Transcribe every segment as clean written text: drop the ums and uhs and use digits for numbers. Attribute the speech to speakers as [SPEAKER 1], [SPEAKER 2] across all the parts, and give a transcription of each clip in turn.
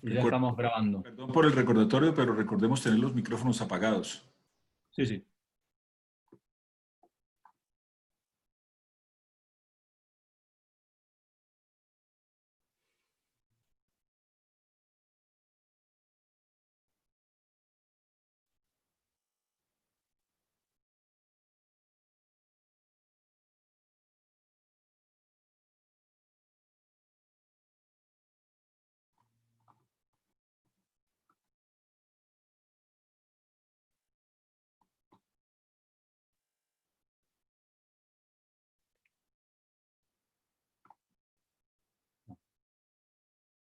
[SPEAKER 1] Y ya estamos grabando.
[SPEAKER 2] Perdón por el recordatorio, pero recordemos tener los micrófonos apagados.
[SPEAKER 1] Sí, sí.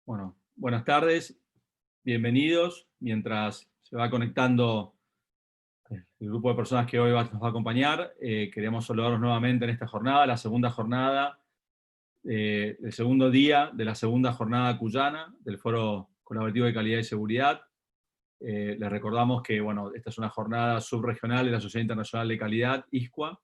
[SPEAKER 1] Bueno, buenas tardes, bienvenidos. Mientras se va conectando el grupo de personas que hoy nos va a acompañar, queremos saludarlos nuevamente en esta jornada, la segunda jornada, el segundo día de la segunda jornada cuyana del Foro Colaborativo de Calidad y Seguridad. Les recordamos que, bueno, esta es una jornada subregional de la Sociedad Internacional de Calidad, ISCUA,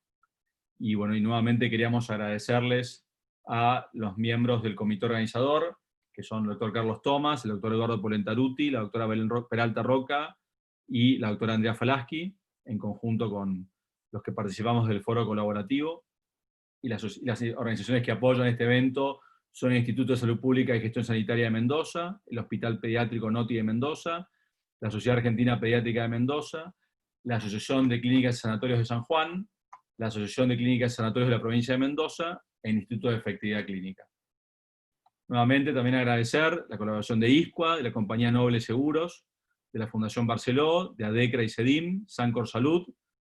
[SPEAKER 1] y bueno, y nuevamente queríamos agradecerles a los miembros del comité organizador, que son el doctor Carlos Tomás, el doctor Eduardo Polentaruti, la doctora Belén Peralta Roca y la doctora Andrea Falaschi, en conjunto con los que participamos del foro colaborativo. Y las organizaciones que apoyan este evento son el Instituto de Salud Pública y Gestión Sanitaria de Mendoza, el Hospital Pediátrico Noti de Mendoza, la Sociedad Argentina Pediátrica de Mendoza, la Asociación de Clínicas y Sanatorios de San Juan, la Asociación de Clínicas y Sanatorios de la Provincia de Mendoza e el Instituto de Efectividad Clínica. Nuevamente también agradecer la colaboración de ISCUA, de la Compañía Noble Seguros, de la Fundación Barceló, de ADECRA y CEDIM, Sancor Salud,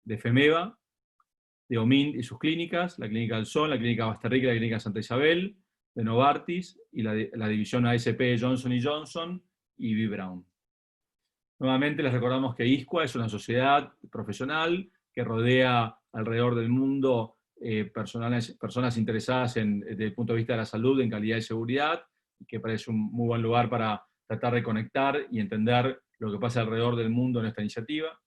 [SPEAKER 1] de FEMEVA, de OMINT y sus clínicas, la Clínica del Sol, la Clínica Basterrica y la Clínica Santa Isabel, de Novartis y la división ASP Johnson Johnson y B. Brown. Nuevamente les recordamos que ISCUA es una sociedad profesional que rodea alrededor del mundo personas interesadas desde el punto de vista de la salud, en calidad y seguridad, y que parece un muy buen lugar para tratar de conectar y entender lo que pasa alrededor del mundo en esta iniciativa.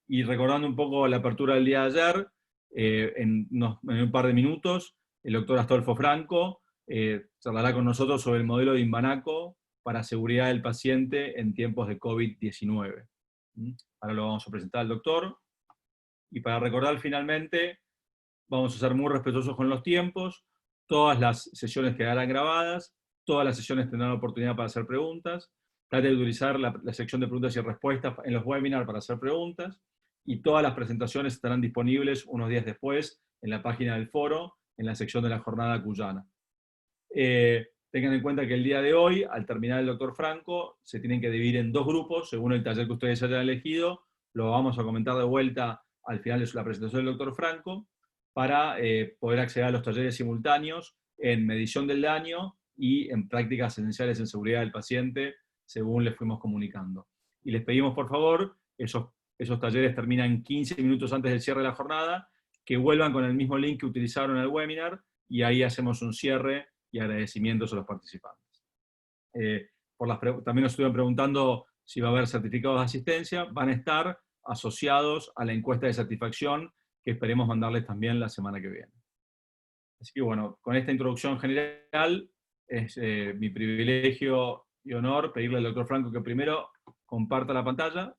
[SPEAKER 1] Y recordando un poco la apertura del día de ayer, en un par de minutos, el doctor Astolfo Franco charlará con nosotros sobre el modelo de Inbanaco para seguridad del paciente en tiempos de COVID-19. Ahora lo vamos a presentar al doctor. Y para recordar finalmente, vamos a ser muy respetuosos con los tiempos, todas las sesiones quedarán grabadas, todas las sesiones tendrán oportunidad para hacer preguntas, trate de utilizar la sección de preguntas y respuestas en los webinars para hacer preguntas, y todas las presentaciones estarán disponibles unos días después en la página del foro, en la sección de la jornada cuyana. Tengan en cuenta que el día de hoy, al terminar el doctor Franco, se tienen que dividir en dos grupos, según el taller que ustedes hayan elegido. Lo vamos a comentar de vuelta al final de la presentación del doctor Franco, para poder acceder a los talleres simultáneos en medición del daño y en prácticas esenciales en seguridad del paciente, según les fuimos comunicando. Y les pedimos, por favor, esos talleres terminan 15 minutos antes del cierre de la jornada, que vuelvan con el mismo link que utilizaron en el webinar, y ahí hacemos un cierre y agradecimientos a los participantes. También nos estuvieron preguntando si va a haber certificados de asistencia. Van a estar asociados a la encuesta de satisfacción que esperemos mandarles también la semana que viene. Así que bueno, con esta introducción general, es mi privilegio y honor pedirle al doctor Franco que primero comparta la pantalla.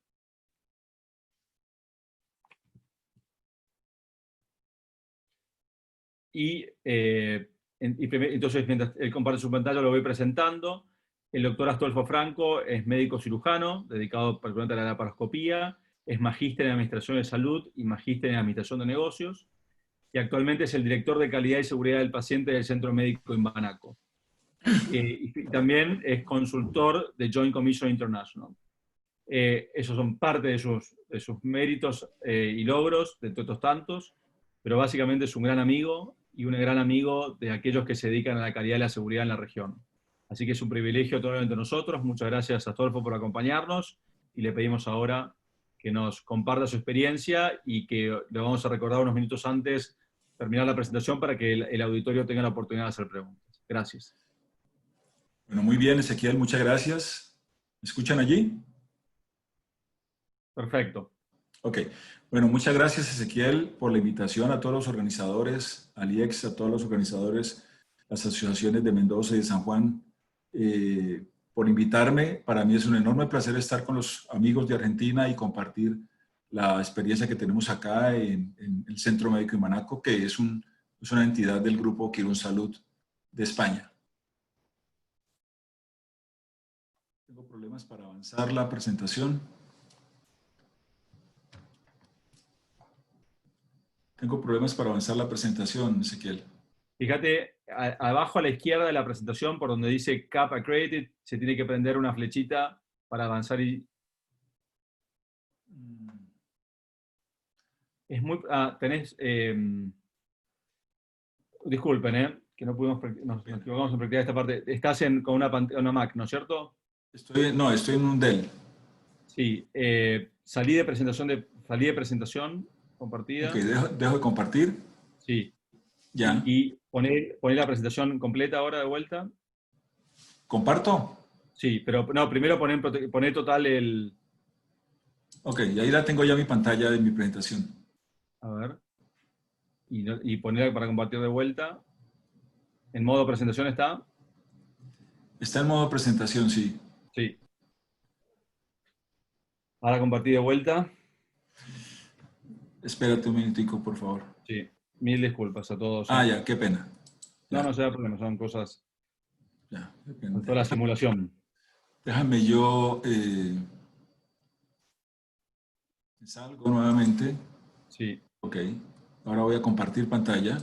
[SPEAKER 1] Entonces, mientras él comparte su pantalla, lo voy presentando. El doctor Astolfo Franco es médico cirujano, dedicado particularmente a la laparoscopía, es magíster en Administración de Salud y magíster en Administración de Negocios, y actualmente es el director de Calidad y Seguridad del Paciente del Centro Médico Inbanaco. Y también es consultor de Joint Commission International. Esos son parte de sus méritos y logros, de todos tantos, pero básicamente es un gran amigo y un gran amigo de aquellos que se dedican a la calidad y la seguridad en la región. Así que es un privilegio todo entre nosotros. Muchas gracias a Astolfo por acompañarnos, y le pedimos ahora que nos comparta su experiencia y que le vamos a recordar unos minutos antes de terminar la presentación para que el auditorio tenga la oportunidad de hacer preguntas. Gracias.
[SPEAKER 2] Bueno, muy bien, Ezequiel, muchas gracias. ¿Me escuchan allí?
[SPEAKER 1] Perfecto.
[SPEAKER 2] Ok. Bueno, muchas gracias, Ezequiel, por la invitación, a todos los organizadores, al IEX, a todos los organizadores, las asociaciones de Mendoza y de San Juan, por invitarme. Para mí es un enorme placer estar con los amigos de Argentina y compartir la experiencia que tenemos acá en el Centro Médico Imanaco, que es una entidad del Grupo Quirónsalud de España. Tengo problemas para avanzar la presentación. Tengo problemas para avanzar la presentación, Ezequiel.
[SPEAKER 1] Fíjate, abajo a la izquierda de la presentación, por donde dice CAP Accredited, se tiene que prender una flechita para avanzar y... Es muy... tenés... disculpen, que no pudimos... Nos equivocamos en practicar esta parte. Estás con una Mac, ¿no es cierto?
[SPEAKER 2] Estoy en un Dell.
[SPEAKER 1] Sí. Salí de presentación compartida.
[SPEAKER 2] Ok, dejo de compartir.
[SPEAKER 1] Sí.
[SPEAKER 2] Ya.
[SPEAKER 1] Y poner la presentación completa ahora de vuelta.
[SPEAKER 2] ¿Comparto?
[SPEAKER 1] Sí, pero no, primero poner total el...
[SPEAKER 2] Ok, y ahí la tengo ya mi pantalla de mi presentación.
[SPEAKER 1] A ver. Y ponerla para compartir de vuelta. ¿En modo presentación está?
[SPEAKER 2] Está en modo presentación, sí.
[SPEAKER 1] Sí. Ahora compartir de vuelta.
[SPEAKER 2] Espérate un minutico, por favor.
[SPEAKER 1] Sí. Mil disculpas a todos.
[SPEAKER 2] Ah, ya, qué pena. Ya.
[SPEAKER 1] No se da problema, son cosas...
[SPEAKER 2] Ya,
[SPEAKER 1] Con toda la simulación.
[SPEAKER 2] Déjame yo... salgo nuevamente.
[SPEAKER 1] Sí.
[SPEAKER 2] Ok. Ahora voy a compartir pantalla.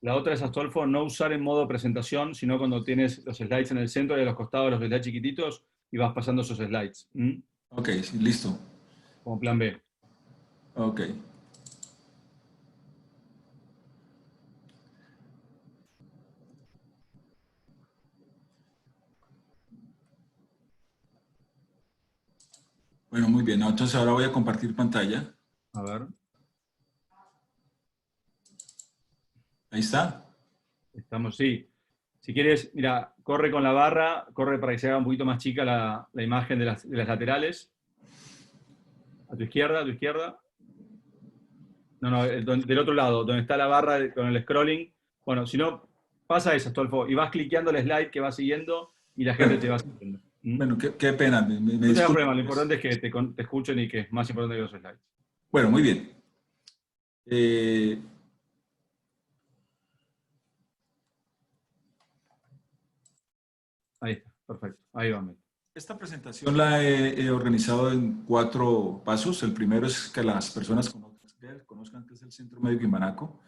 [SPEAKER 1] La otra es, Astolfo, no usar en modo presentación, sino cuando tienes los slides en el centro y a los costados los slides chiquititos y vas pasando esos slides.
[SPEAKER 2] Ok, sí, listo.
[SPEAKER 1] Como plan B.
[SPEAKER 2] Ok. Bueno, muy bien. Entonces ahora voy a compartir pantalla.
[SPEAKER 1] A ver.
[SPEAKER 2] Ahí está.
[SPEAKER 1] Estamos, sí. Si quieres, mira, corre con la barra, corre para que se haga un poquito más chica la imagen de las laterales. A tu izquierda, a tu izquierda. No, del otro lado, donde está la barra con el scrolling. Bueno, si no, pasa eso, Astolfo, y vas cliqueando el slide que va siguiendo y la gente te va siguiendo.
[SPEAKER 2] Bueno, qué pena. Me
[SPEAKER 1] No te da
[SPEAKER 2] disculpo.
[SPEAKER 1] problema, lo importante es que te escuchen y que es más importante que los slides.
[SPEAKER 2] Bueno, muy bien.
[SPEAKER 1] Ahí está, perfecto. Ahí va.
[SPEAKER 2] Esta presentación la he organizado en 4 pasos. El primero es que las personas conozcan qué es el Centro Médico Imanaco,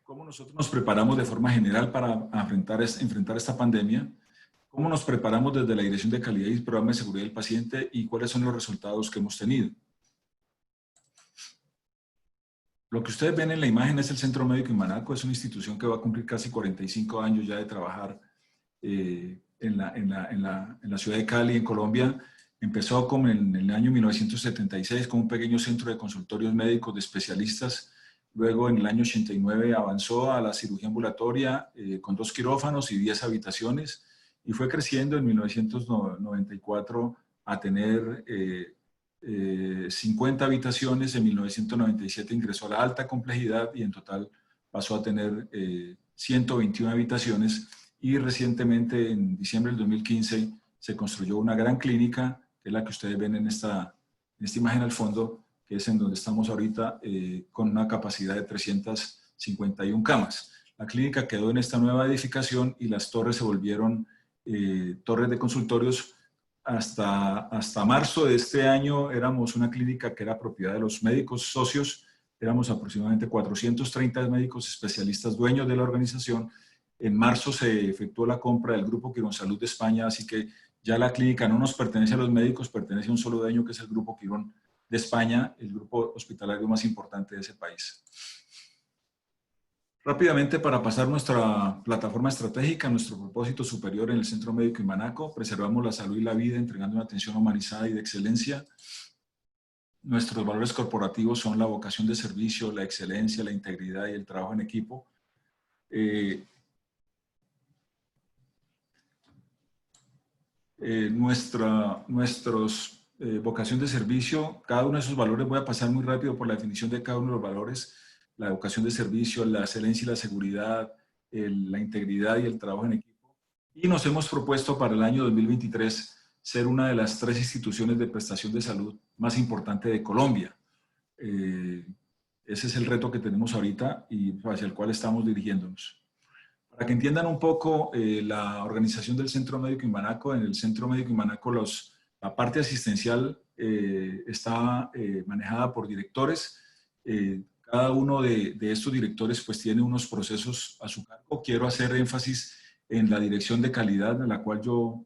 [SPEAKER 2] cómo nosotros nos preparamos de forma general para enfrentar esta pandemia, cómo nos preparamos desde la Dirección de Calidad y Programa de Seguridad del Paciente y cuáles son los resultados que hemos tenido. Lo que ustedes ven en la imagen es el Centro Médico Imanaco. Es una institución que va a cumplir casi 45 años ya de trabajar en la ciudad de Cali, en Colombia. Empezó como en el año 1976 con un pequeño centro de consultorios médicos de especialistas. Luego en el año 89 avanzó a la cirugía ambulatoria con 2 quirófanos y 10 habitaciones y fue creciendo en 1994 a tener 50 habitaciones. En 1997 ingresó a la alta complejidad y en total pasó a tener 121 habitaciones. Y recientemente, en diciembre del 2015, se construyó una gran clínica, que es la que ustedes ven en esta imagen al fondo, que es en donde estamos ahorita, con una capacidad de 351 camas. La clínica quedó en esta nueva edificación y las torres se volvieron torres de consultorios. Hasta marzo de este año éramos una clínica que era propiedad de los médicos socios. Éramos aproximadamente 430 médicos especialistas dueños de la organización. En marzo se efectuó la compra del Grupo Quirónsalud de España, así que ya la clínica no nos pertenece a los médicos, pertenece a un solo dueño, que es el Grupo Quirón de España, el grupo hospitalario más importante de ese país. Rápidamente, para pasar nuestra plataforma estratégica, nuestro propósito superior en el Centro Médico Imanaco: preservamos la salud y la vida entregando una atención humanizada y de excelencia. Nuestros valores corporativos son la vocación de servicio, la excelencia, la integridad y el trabajo en equipo. Nuestros vocación de servicio, cada uno de esos valores, voy a pasar muy rápido por la definición de cada uno de los valores: la vocación de servicio, la excelencia y la seguridad, la integridad y el trabajo en equipo. Y nos hemos propuesto para el año 2023 ser una de las 3 instituciones de prestación de salud más importante de Colombia. Ese es el reto que tenemos ahorita y hacia el cual estamos dirigiéndonos. Para que entiendan un poco la organización del Centro Médico Imbanaco, en el Centro Médico Imbanaco la parte asistencial está manejada por directores. Cada uno de estos directores pues tiene unos procesos a su cargo. Quiero hacer énfasis en la dirección de calidad, en la cual yo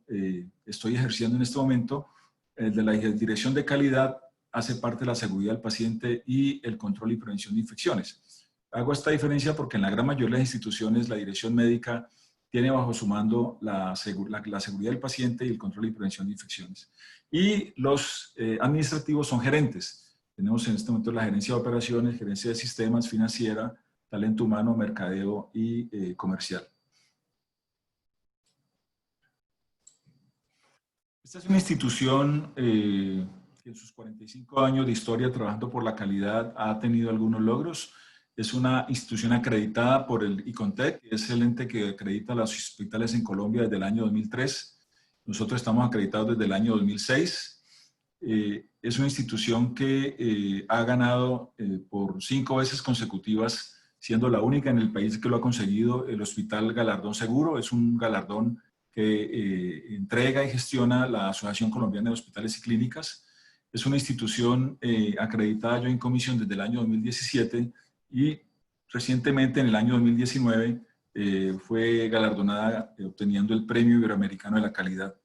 [SPEAKER 2] estoy ejerciendo en este momento. De la dirección de calidad hace parte de la seguridad del paciente y el control y prevención de infecciones. Hago esta diferencia porque en la gran mayoría de las instituciones la dirección médica tiene bajo su mando la seguridad del paciente y el control y prevención de infecciones. Y los administrativos son gerentes. Tenemos en este momento la gerencia de operaciones, gerencia de sistemas, financiera, talento humano, mercadeo y comercial. Esta es una institución que en sus 45 años de historia trabajando por la calidad ha tenido algunos logros. Es una institución acreditada por el ICONTEC, que es el ente que acredita los hospitales en Colombia desde el año 2003. Nosotros estamos acreditados desde el año 2006. Es una institución que ha ganado por 5 veces consecutivas, siendo la única en el país que lo ha conseguido, el Hospital Galardón Seguro. Es un galardón que entrega y gestiona la Asociación Colombiana de Hospitales y Clínicas. Es una institución acreditada Joint Commission desde el año 2017 y recientemente en el año 2019 fue galardonada obteniendo el Premio Iberoamericano de la Calidad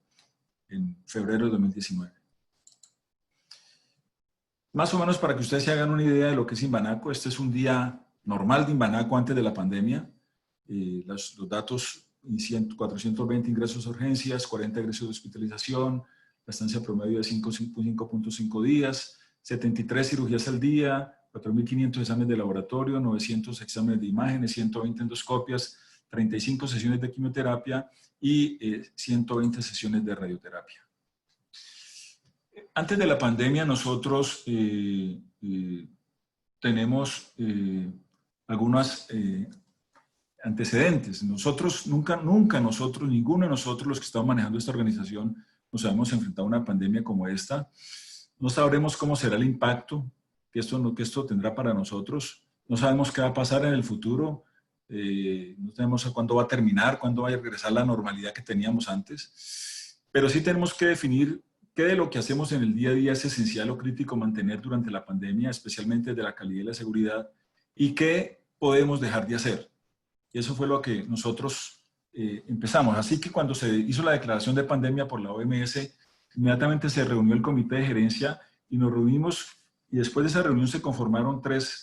[SPEAKER 2] en febrero de 2019. Más o menos para que ustedes se hagan una idea de lo que es Imbanaco, este es un día normal de Imbanaco antes de la pandemia. Los datos: 420 ingresos a urgencias, 40 ingresos de hospitalización, la estancia promedio de 5.5 días, 73 cirugías al día, 4.500 exámenes de laboratorio, 900 exámenes de imágenes, 120 endoscopias, 35 sesiones de quimioterapia y 120 sesiones de radioterapia. Antes de la pandemia nosotros tenemos algunas antecedentes. Nosotros, ninguno de nosotros los que estamos manejando esta organización nos habíamos enfrentado a una pandemia como esta. No sabremos cómo será el impacto que esto tendrá para nosotros. No sabemos qué va a pasar en el futuro. No sabemos cuándo va a terminar, cuándo va a regresar la normalidad que teníamos antes. Pero sí tenemos que definir qué de lo que hacemos en el día a día es esencial o crítico mantener durante la pandemia, especialmente de la calidad y la seguridad, y qué podemos dejar de hacer. Y eso fue lo que nosotros empezamos. Así que cuando se hizo la declaración de pandemia por la OMS, inmediatamente se reunió el comité de gerencia y nos reunimos, y después de esa reunión se conformaron 3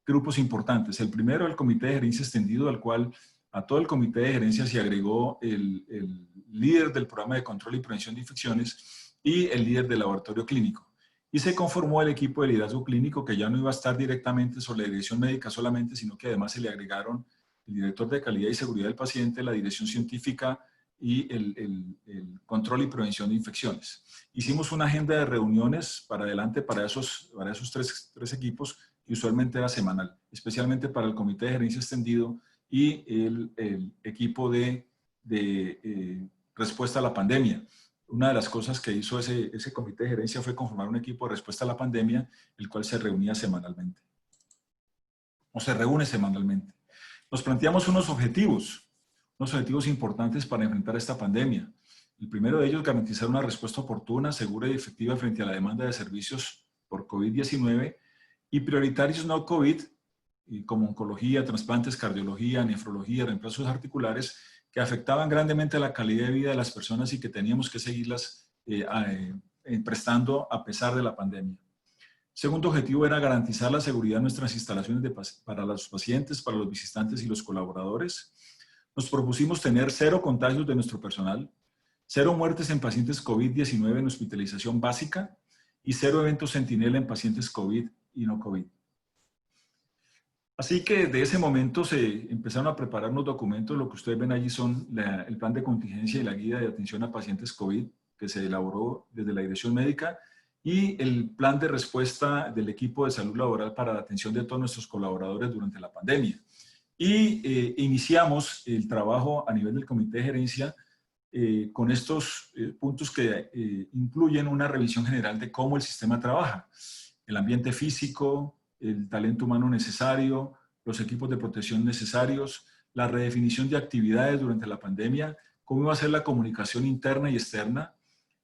[SPEAKER 2] grupos importantes. El primero, el comité de gerencia extendido, al cual a todo el comité de gerencia se agregó el líder del programa de control y prevención de infecciones y el líder del laboratorio clínico. Y se conformó el equipo de liderazgo clínico, que ya no iba a estar directamente sobre la dirección médica solamente, sino que además se le agregaron el director de calidad y seguridad del paciente, la dirección científica y el control y prevención de infecciones. Hicimos una agenda de reuniones para adelante para esos 3 equipos, que usualmente era semanal, especialmente para el comité de gerencia extendido y el equipo de respuesta a la pandemia. Una de las cosas que hizo ese comité de gerencia fue conformar un equipo de respuesta a la pandemia, el cual se reunía semanalmente, o se reúne semanalmente. Nos planteamos unos objetivos importantes para enfrentar esta pandemia. El primero de ellos, garantizar una respuesta oportuna, segura y efectiva frente a la demanda de servicios por COVID-19 y prioritarios no COVID, como oncología, trasplantes, cardiología, nefrología, reemplazos articulares, que afectaban grandemente la calidad de vida de las personas y que teníamos que seguirlas prestando a pesar de la pandemia. Segundo objetivo era garantizar la seguridad de nuestras instalaciones para los pacientes, para los visitantes y los colaboradores. Nos propusimos tener 0 contagios de nuestro personal, 0 muertes en pacientes COVID-19 en hospitalización básica y 0 eventos centinela en pacientes COVID y no COVID. Así que de ese momento se empezaron a preparar unos documentos. Lo que ustedes ven allí son el plan de contingencia y la guía de atención a pacientes COVID que se elaboró desde la dirección médica y el plan de respuesta del equipo de salud laboral para la atención de todos nuestros colaboradores durante la pandemia. Y iniciamos el trabajo a nivel del comité de gerencia con estos puntos que incluyen una revisión general de cómo el sistema trabaja. El ambiente físico, el talento humano necesario, los equipos de protección necesarios, la redefinición de actividades durante la pandemia, cómo iba a ser la comunicación interna y externa,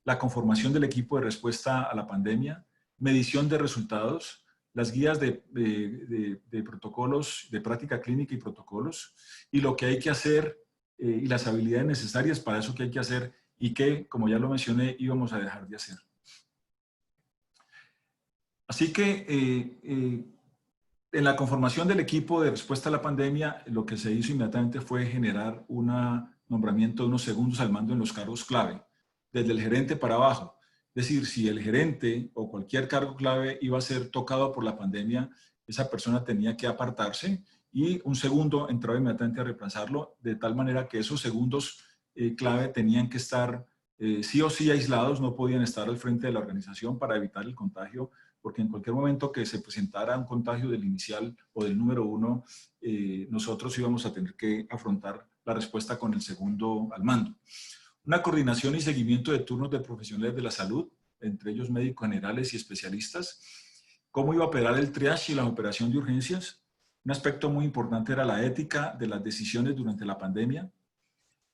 [SPEAKER 2] la conformación del equipo de respuesta a la pandemia, medición de resultados, las guías de protocolos, de práctica clínica y protocolos, y lo que hay que hacer y las habilidades necesarias para eso que hay que hacer y que, como ya lo mencioné, íbamos a dejar de hacer. Así que en la conformación del equipo de respuesta a la pandemia, lo que se hizo inmediatamente fue generar un nombramiento de unos segundos al mando en los cargos clave, desde el gerente para abajo. Es decir, si el gerente o cualquier cargo clave iba a ser tocado por la pandemia, esa persona tenía que apartarse y un segundo entraba inmediatamente a reemplazarlo, de tal manera que esos segundos clave tenían que estar sí o sí aislados, no podían estar al frente de la organización para evitar el contagio, porque en cualquier momento que se presentara un contagio del inicial o del número uno, nosotros íbamos a tener que afrontar la respuesta con el segundo al mando. Una coordinación y seguimiento de turnos de profesionales de la salud, entre ellos médicos generales y especialistas. Cómo iba a operar el triage y la operación de urgencias. Un aspecto muy importante era la ética de las decisiones durante la pandemia.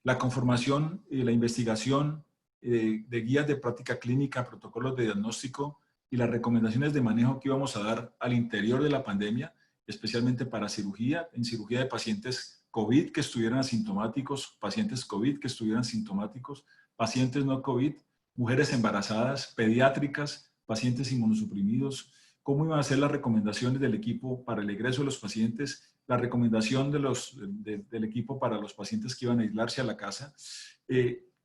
[SPEAKER 2] La conformación y la investigación de guías de práctica clínica, protocolos de diagnóstico y las recomendaciones de manejo que íbamos a dar al interior de la pandemia, especialmente para cirugía, en cirugía de pacientes COVID que estuvieran asintomáticos, pacientes COVID que estuvieran sintomáticos, pacientes no COVID, mujeres embarazadas, pediátricas, pacientes inmunosuprimidos, cómo iban a ser las recomendaciones del equipo para el egreso de los pacientes, la recomendación del equipo para los pacientes que iban a aislarse a la casa,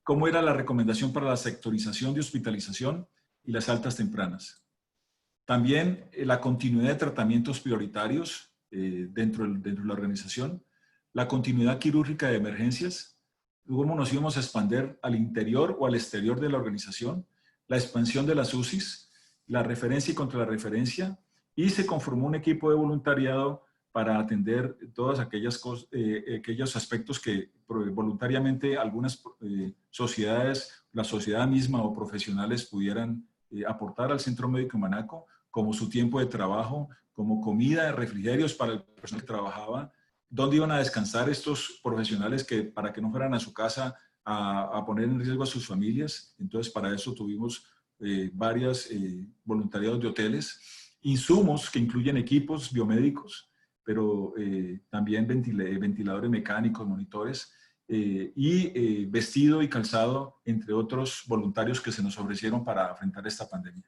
[SPEAKER 2] cómo era la recomendación para la sectorización de hospitalización y las altas tempranas. También la continuidad de tratamientos prioritarios dentro de la organización, la continuidad quirúrgica de emergencias, cómo nos íbamos a expandir al interior o al exterior de la organización, la expansión de las UCIs, la referencia y contrarreferencia, y se conformó un equipo de voluntariado para atender todas aquellos aspectos que voluntariamente algunas sociedades, la sociedad misma o profesionales pudieran aportar al Centro Médico Manaco, como su tiempo de trabajo, como comida, refrigerios para el personal que trabajaba, dónde iban a descansar estos profesionales para que no fueran a su casa a poner en riesgo a sus familias. Entonces, para eso tuvimos varios voluntariados de hoteles, insumos que incluyen equipos biomédicos, pero también ventiladores mecánicos, monitores, y vestido y calzado, entre otros voluntarios que se nos ofrecieron para enfrentar esta pandemia.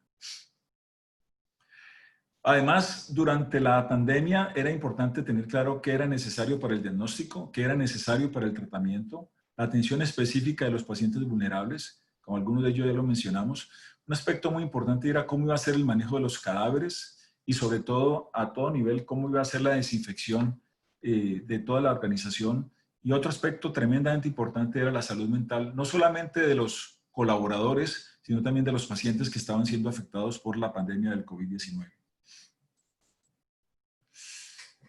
[SPEAKER 2] Además, durante la pandemia era importante tener claro qué era necesario para el diagnóstico, qué era necesario para el tratamiento, la atención específica de los pacientes vulnerables, como algunos de ellos ya lo mencionamos. Un aspecto muy importante era cómo iba a ser el manejo de los cadáveres y sobre todo a todo nivel cómo iba a ser la desinfección de toda la organización. Y otro aspecto tremendamente importante era la salud mental, no solamente de los colaboradores, sino también de los pacientes que estaban siendo afectados por la pandemia del COVID-19.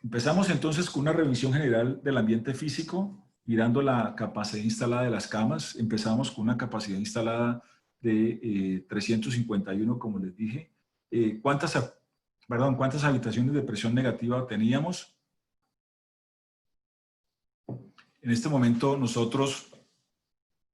[SPEAKER 2] Empezamos entonces con una revisión general del ambiente físico, mirando la capacidad instalada de las camas. Empezamos con una capacidad instalada de 351, como les dije. ¿Cuántas habitaciones de presión negativa teníamos? En este momento nosotros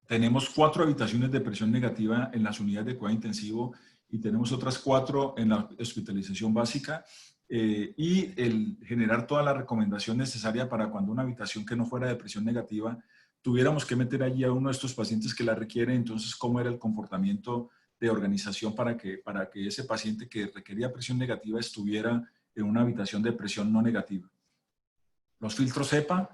[SPEAKER 2] tenemos 4 habitaciones de presión negativa en las unidades de cuidado intensivo y tenemos otras 4 en la hospitalización básica. Y el generar toda la recomendación necesaria para cuando una habitación que no fuera de presión negativa tuviéramos que meter allí a uno de estos pacientes que la requiere, entonces cómo era el comportamiento de organización para que ese paciente que requería presión negativa estuviera en una habitación de presión no negativa. Los filtros HEPA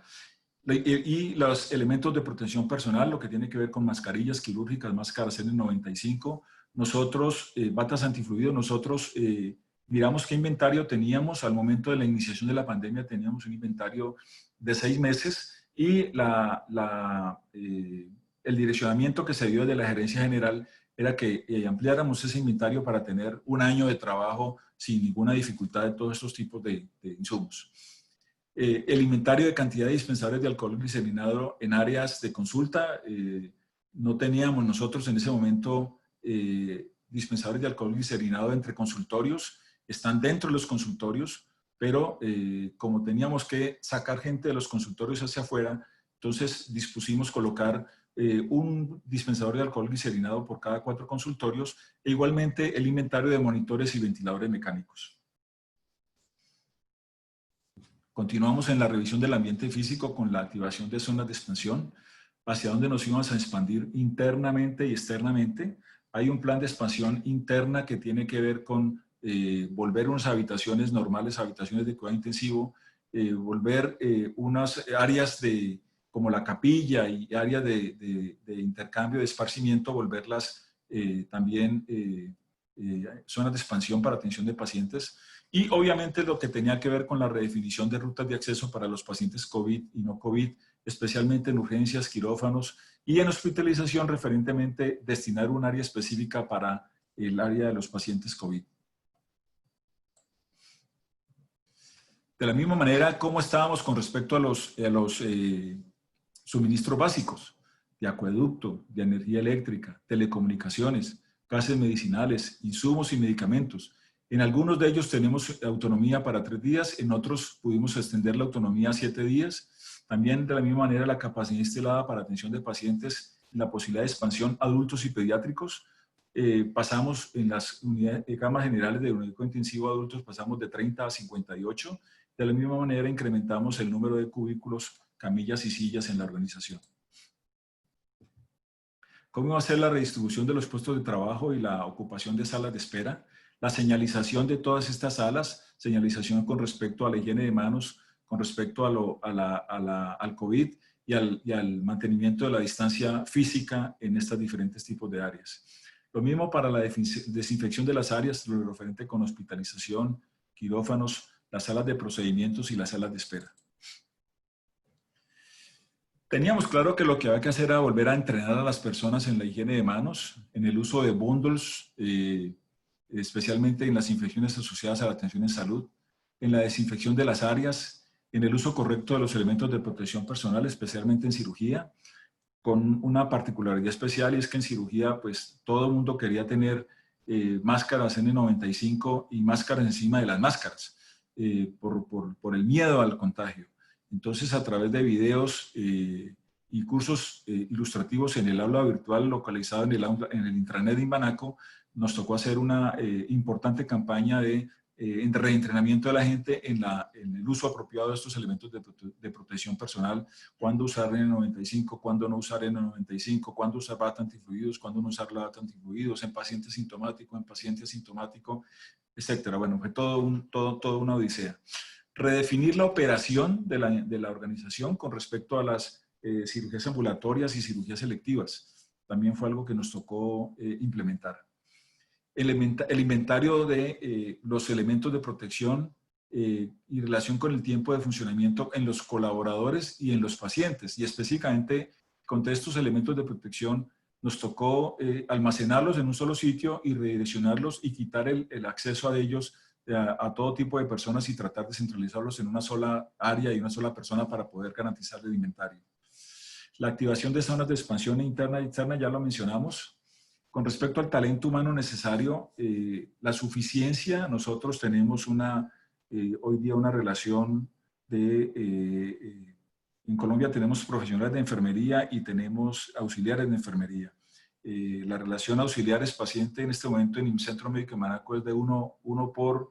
[SPEAKER 2] y los elementos de protección personal, lo que tiene que ver con mascarillas quirúrgicas, máscaras N95, nosotros, batas antifluido, nosotros miramos qué inventario teníamos al momento de la iniciación de la pandemia. Teníamos un inventario de 6 meses y el direccionamiento que se dio de la gerencia general era que ampliáramos ese inventario para tener un año de trabajo sin ninguna dificultad de todos estos tipos de insumos. El inventario de cantidad de dispensadores de alcohol glicerinado en áreas de consulta. No teníamos nosotros en ese momento dispensadores de alcohol glicerinado entre consultorios. Están dentro de los consultorios, pero como teníamos que sacar gente de los consultorios hacia afuera, entonces dispusimos colocar un dispensador de alcohol glicerinado por cada 4 consultorios e igualmente el inventario de monitores y ventiladores mecánicos. Continuamos en la revisión del ambiente físico con la activación de zonas de expansión, hacia donde nos íbamos a expandir internamente y externamente. Hay un plan de expansión interna que tiene que ver con volver unas habitaciones normales, habitaciones de cuidado intensivo, volver unas áreas como la capilla y áreas de intercambio, de esparcimiento, volverlas también zonas de expansión para atención de pacientes. Y obviamente lo que tenía que ver con la redefinición de rutas de acceso para los pacientes COVID y no COVID, especialmente en urgencias, quirófanos y en hospitalización, referentemente destinar un área específica para el área de los pacientes COVID. De la misma manera, ¿cómo estábamos con respecto a los suministros básicos de acueducto, de energía eléctrica, telecomunicaciones, gases medicinales, insumos y medicamentos? En algunos de ellos tenemos autonomía para 3 días, en otros pudimos extender la autonomía a 7 días. También de la misma manera la capacidad instalada para atención de pacientes, la posibilidad de expansión adultos y pediátricos. Pasamos en las camas generales de médico intensivo adultos, pasamos de 30 a 58. De la misma manera incrementamos el número de cubículos, camillas y sillas en la organización. ¿Cómo va a ser la redistribución de los puestos de trabajo y la ocupación de salas de espera? La señalización de todas estas salas, señalización con respecto a la higiene de manos, con respecto al COVID y al mantenimiento de la distancia física en estos diferentes tipos de áreas. Lo mismo para la desinfección de las áreas, lo referente con hospitalización, quirófanos, las salas de procedimientos y las salas de espera. Teníamos claro que lo que había que hacer era volver a entrenar a las personas en la higiene de manos, en el uso de bundles, especialmente en las infecciones asociadas a la atención en salud, en la desinfección de las áreas, en el uso correcto de los elementos de protección personal, especialmente en cirugía, con una particularidad especial, y es que en cirugía pues todo el mundo quería tener máscaras N95 y máscaras encima de las máscaras, por el miedo al contagio. Entonces, a través de videos y cursos ilustrativos en el aula virtual localizado en el intranet de Inbanaco, nos tocó hacer una importante campaña de reentrenamiento de la gente en el uso apropiado de estos elementos de protección personal, cuándo usar N95, cuándo no usar N95, cuándo usar bata antifluidos, cuándo no usar la bata antifluidos, en paciente sintomático, en paciente asintomático, etc. Bueno, fue todo una odisea. Redefinir la operación de la organización con respecto a las cirugías ambulatorias y cirugías selectivas. También fue algo que nos tocó implementar. El inventario de los elementos de protección y relación con el tiempo de funcionamiento en los colaboradores y en los pacientes. Y específicamente, con estos elementos de protección, nos tocó almacenarlos en un solo sitio y redireccionarlos y quitar el acceso a ellos a todo tipo de personas y tratar de centralizarlos en una sola área y una sola persona para poder garantizar el inventario. La activación de zonas de expansión interna y externa ya lo mencionamos. Con respecto al talento humano necesario, la suficiencia, nosotros tenemos hoy día una relación en Colombia tenemos profesionales de enfermería y tenemos auxiliares de enfermería. La relación auxiliares-paciente en este momento en el Centro Médico de Manaco es de 1 por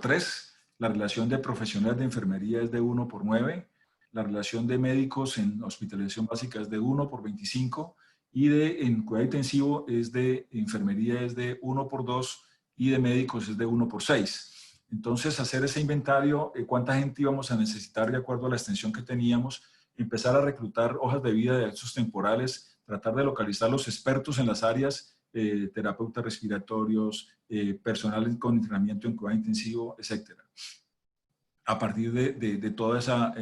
[SPEAKER 2] 3. La relación de profesionales de enfermería es de 1 por 9. La relación de médicos en hospitalización básica es de 1 por 25. Y en cuidado intensivo de enfermería es de 1 por 2 y de médicos es de 1 por 6. Entonces, hacer ese inventario, cuánta gente íbamos a necesitar de acuerdo a la extensión que teníamos, empezar a reclutar hojas de vida de accesos temporales, tratar de localizar los expertos en las áreas, terapeutas respiratorios, personal con entrenamiento en cuidado intensivo, etc. A partir de toda esa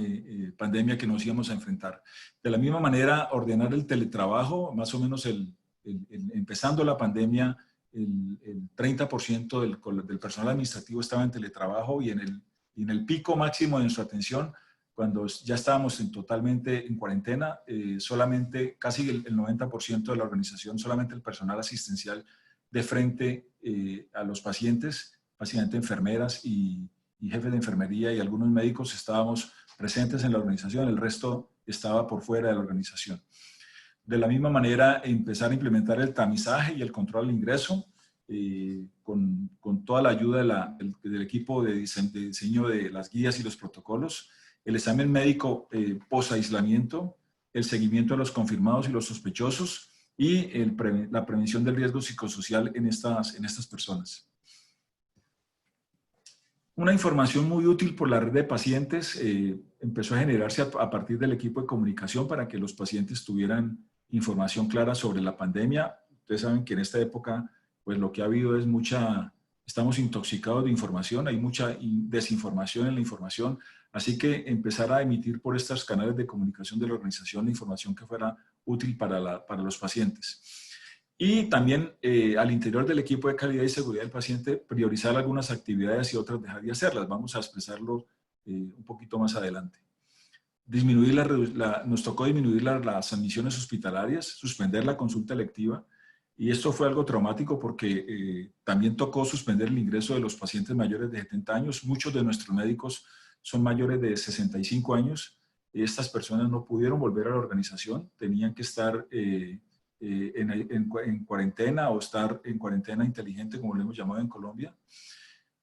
[SPEAKER 2] pandemia que nos íbamos a enfrentar. De la misma manera, ordenar el teletrabajo, más o menos empezando la pandemia, el 30% del personal administrativo estaba en teletrabajo y en en el pico máximo de nuestra atención, cuando ya estábamos totalmente en cuarentena, solamente casi el 90% de la organización, solamente el personal asistencial de frente a los pacientes, básicamente enfermeras y jefes de enfermería y algunos médicos estábamos presentes en la organización, el resto estaba por fuera de la organización. De la misma manera, empezar a implementar el tamizaje y el control al ingreso, con toda la ayuda del equipo de diseño de las guías y los protocolos, el examen médico post-aislamiento, el seguimiento de los confirmados y los sospechosos y la prevención del riesgo psicosocial en estas personas. Una información muy útil por la red de pacientes empezó a generarse a partir del equipo de comunicación para que los pacientes tuvieran información clara sobre la pandemia. Ustedes saben que en esta época, pues lo que ha habido es estamos intoxicados de información, hay mucha desinformación en la información, así que empezar a emitir por estos canales de comunicación de la organización la información que fuera útil para los pacientes. Y también al interior del equipo de calidad y seguridad del paciente, priorizar algunas actividades y otras dejar de hacerlas. Vamos a expresarlo un poquito más adelante. Nos tocó disminuir las admisiones hospitalarias, suspender la consulta electiva, y esto fue algo traumático porque también tocó suspender el ingreso de los pacientes mayores de 70 años. Muchos de nuestros médicos son mayores de 65 años. Estas personas no pudieron volver a la organización, tenían que estar en cuarentena o estar en cuarentena inteligente, como lo hemos llamado en Colombia.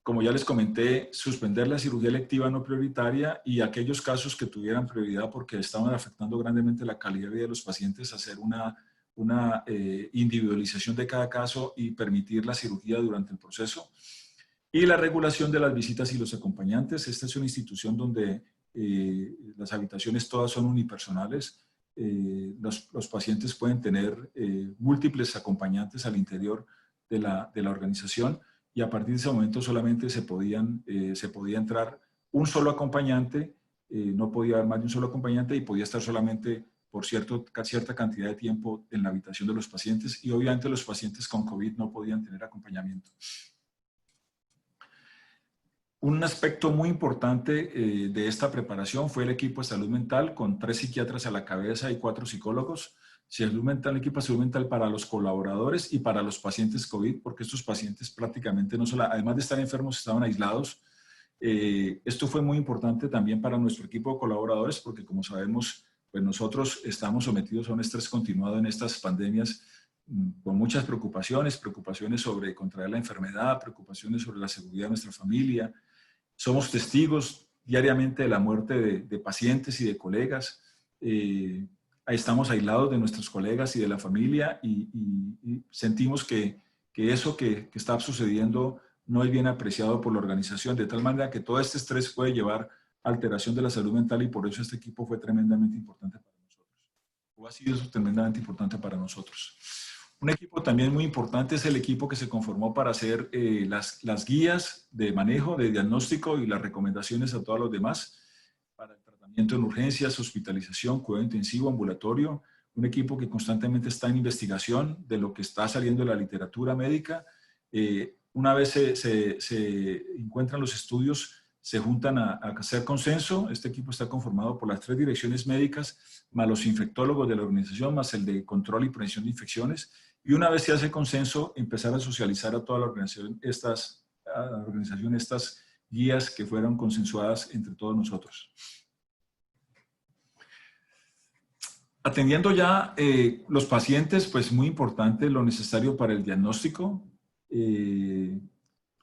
[SPEAKER 2] Como ya les comenté, suspender la cirugía electiva no prioritaria y aquellos casos que tuvieran prioridad porque estaban afectando grandemente la calidad de vida de los pacientes, hacer una individualización de cada caso y permitir la cirugía durante el proceso. Y la regulación de las visitas y los acompañantes. Esta es una institución donde las habitaciones todas son unipersonales. Los pacientes pueden tener múltiples acompañantes al interior de la organización, y a partir de ese momento solamente se podía entrar un solo acompañante, no podía haber más de un solo acompañante y podía estar solamente por cierta cantidad de tiempo en la habitación de los pacientes, y obviamente los pacientes con COVID no podían tener acompañamiento. Un aspecto muy importante de esta preparación fue el equipo de salud mental, con 3 psiquiatras a la cabeza y 4 psicólogos. El equipo de salud mental para los colaboradores y para los pacientes COVID, porque estos pacientes prácticamente además de estar enfermos, estaban aislados. Esto fue muy importante también para nuestro equipo de colaboradores, porque como sabemos, pues nosotros estamos sometidos a un estrés continuado en estas pandemias, con muchas preocupaciones sobre contraer la enfermedad, preocupaciones sobre la seguridad de nuestra familia. Somos testigos diariamente de la muerte de pacientes y de colegas. Estamos aislados de nuestros colegas y de la familia y sentimos que eso que está sucediendo no es bien apreciado por la organización, de tal manera que todo este estrés puede llevar a alteración de la salud mental, y por eso este equipo fue tremendamente importante para nosotros. O ha sido tremendamente importante para nosotros. Un equipo también muy importante es el equipo que se conformó para hacer las guías de manejo, de diagnóstico y las recomendaciones a todos los demás para el tratamiento en urgencias, hospitalización, cuidado intensivo, ambulatorio. Un equipo que constantemente está en investigación de lo que está saliendo de la literatura médica. Una vez se encuentran los estudios, se juntan a hacer consenso. Este equipo está conformado por las 3 direcciones médicas, más los infectólogos de la organización, más el de control y prevención de infecciones. Y una vez se hace consenso, empezar a socializar a toda la organización estas guías que fueron consensuadas entre todos nosotros. Atendiendo ya los pacientes, pues muy importante lo necesario para el diagnóstico.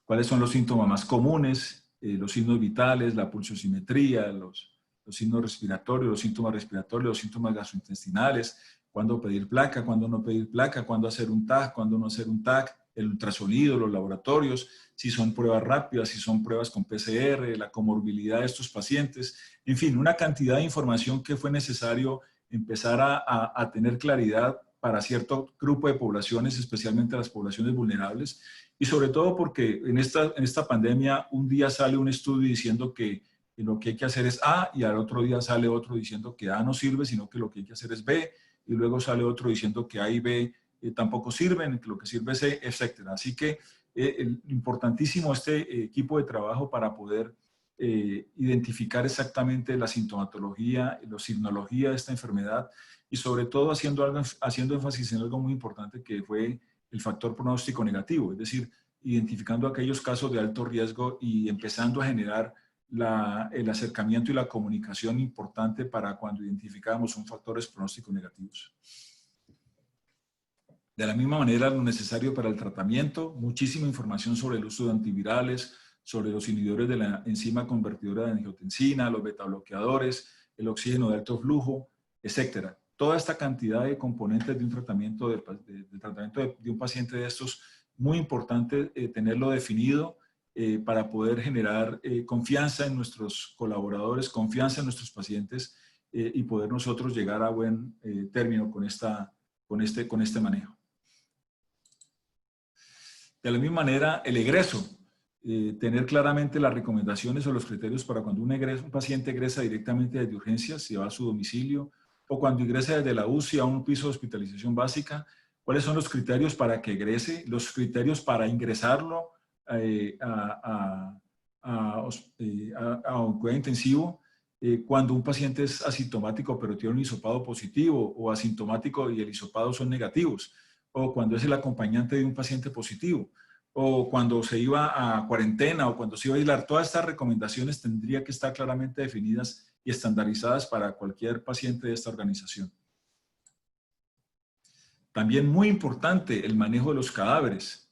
[SPEAKER 2] ¿Cuáles son los síntomas más comunes? Los signos vitales, la pulsosimetría, los signos respiratorios, los síntomas respiratorios, los síntomas gastrointestinales, cuándo pedir placa, cuándo no pedir placa, cuándo hacer un TAC, cuándo no hacer un TAC, el ultrasonido, los laboratorios, si son pruebas rápidas, si son pruebas con PCR, la comorbilidad de estos pacientes, en fin, una cantidad de información que fue necesario empezar a tener claridad para cierto grupo de poblaciones, especialmente las poblaciones vulnerables, y sobre todo porque en esta pandemia un día sale un estudio diciendo que lo que hay que hacer es A, y al otro día sale otro diciendo que A no sirve, sino que lo que hay que hacer es B, y luego sale otro diciendo que A y B tampoco sirven, que lo que sirve es C, etc. Así que importantísimo este equipo de trabajo para poder identificar exactamente la sintomatología, la signología de esta enfermedad y sobre todo haciendo énfasis en algo muy importante que fue el factor pronóstico negativo, es decir, identificando aquellos casos de alto riesgo y empezando a generar el acercamiento y la comunicación importante para cuando identificamos un factores pronósticos negativos. De la misma manera, lo necesario para el tratamiento, muchísima información sobre el uso de antivirales, sobre los inhibidores de la enzima convertidora de angiotensina, los betabloqueadores, el oxígeno de alto flujo, etc. Toda esta cantidad de componentes de un tratamiento, de un paciente de estos, muy importante tenerlo definido para poder generar confianza en nuestros colaboradores, confianza en nuestros pacientes y poder nosotros llegar a buen término con este manejo. De la misma manera, el egreso. Tener claramente las recomendaciones o los criterios para cuando un paciente egresa directamente desde urgencias, si va a su domicilio, o cuando ingresa desde la UCI a un piso de hospitalización básica, cuáles son los criterios para que egrese, los criterios para ingresarlo a un cuidado intensivo, cuando un paciente es asintomático pero tiene un hisopado positivo, o asintomático y el hisopado son negativos, o cuando es el acompañante de un paciente positivo, o cuando se iba a cuarentena, o cuando se iba a aislar. Todas estas recomendaciones tendrían que estar claramente definidas y estandarizadas para cualquier paciente de esta organización. También muy importante el manejo de los cadáveres.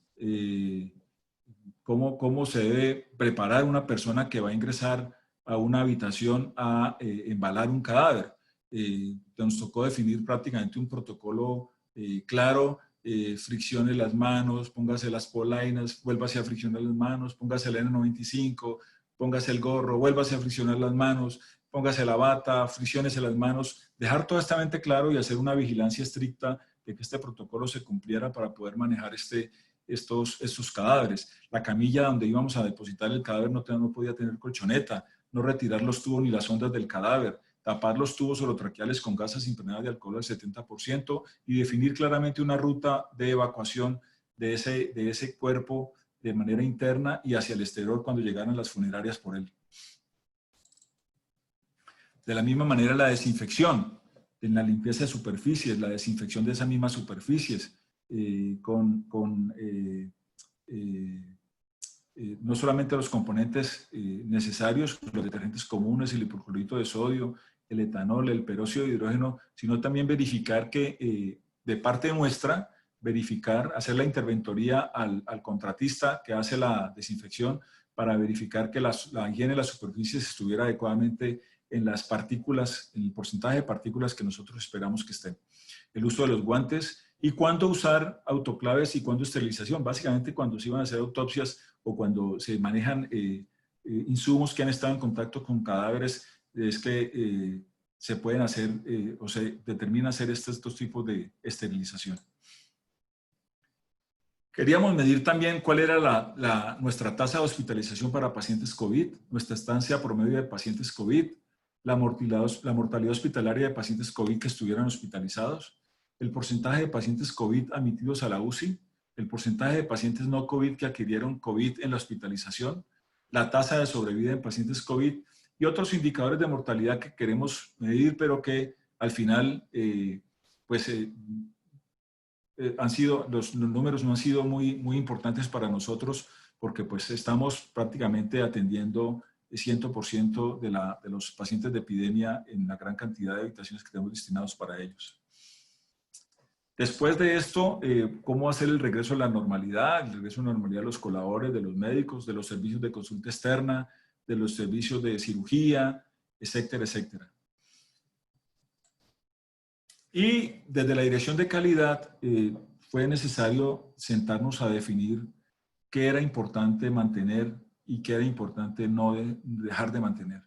[SPEAKER 2] Cómo se debe preparar una persona que va a ingresar a una habitación a embalar un cadáver. Nos tocó definir prácticamente un protocolo claro. Friccione las manos, póngase las polainas, vuélvase a friccionar las manos, póngase el N95, póngase el gorro, vuélvase a friccionar las manos, póngase la bata, fricciónese las manos, dejar todo esto claro y hacer una vigilancia estricta de que este protocolo se cumpliera para poder manejar estos cadáveres. La camilla donde íbamos a depositar el cadáver no podía tener colchoneta, no retirar los tubos ni las ondas del cadáver, tapar los tubos orotraqueales con gasas impregnadas de alcohol al 70% y definir claramente una ruta de evacuación de ese cuerpo de manera interna y hacia el exterior cuando llegaran las funerarias por él. De la misma manera, la desinfección, en la limpieza de superficies, la desinfección de esas mismas superficies, no solamente los componentes necesarios, los detergentes comunes, el hipoclorito de sodio, el etanol, el peróxido de hidrógeno, sino también verificar que de parte nuestra, hacer la interventoría al contratista que hace la desinfección para verificar que la higiene de las superficies estuviera adecuadamente en las partículas, en el porcentaje de partículas que nosotros esperamos que estén. El uso de los guantes y cuándo usar autoclaves y cuándo esterilización. Básicamente cuando se iban a hacer autopsias o cuando se manejan insumos que han estado en contacto con cadáveres, es que se pueden hacer o se determina hacer estos tipos de esterilización. Queríamos medir también cuál era nuestra tasa de hospitalización para pacientes COVID, nuestra estancia promedio de pacientes COVID, la mortalidad hospitalaria de pacientes COVID que estuvieran hospitalizados, el porcentaje de pacientes COVID admitidos a la UCI, el porcentaje de pacientes no COVID que adquirieron COVID en la hospitalización, la tasa de sobrevida en pacientes COVID y otros indicadores de mortalidad que queremos medir, pero que al final los números no han sido muy importantes para nosotros porque pues estamos prácticamente atendiendo 100% de los pacientes de epidemia en la gran cantidad de habitaciones que tenemos destinados para ellos. Después de esto, ¿cómo hacer el regreso a la normalidad? El regreso a la normalidad de los colaboradores, de los médicos, de los servicios de consulta externa, de los servicios de cirugía, etcétera, etcétera. Y desde la dirección de calidad fue necesario sentarnos a definir qué era importante mantener y qué era importante no dejar de mantener.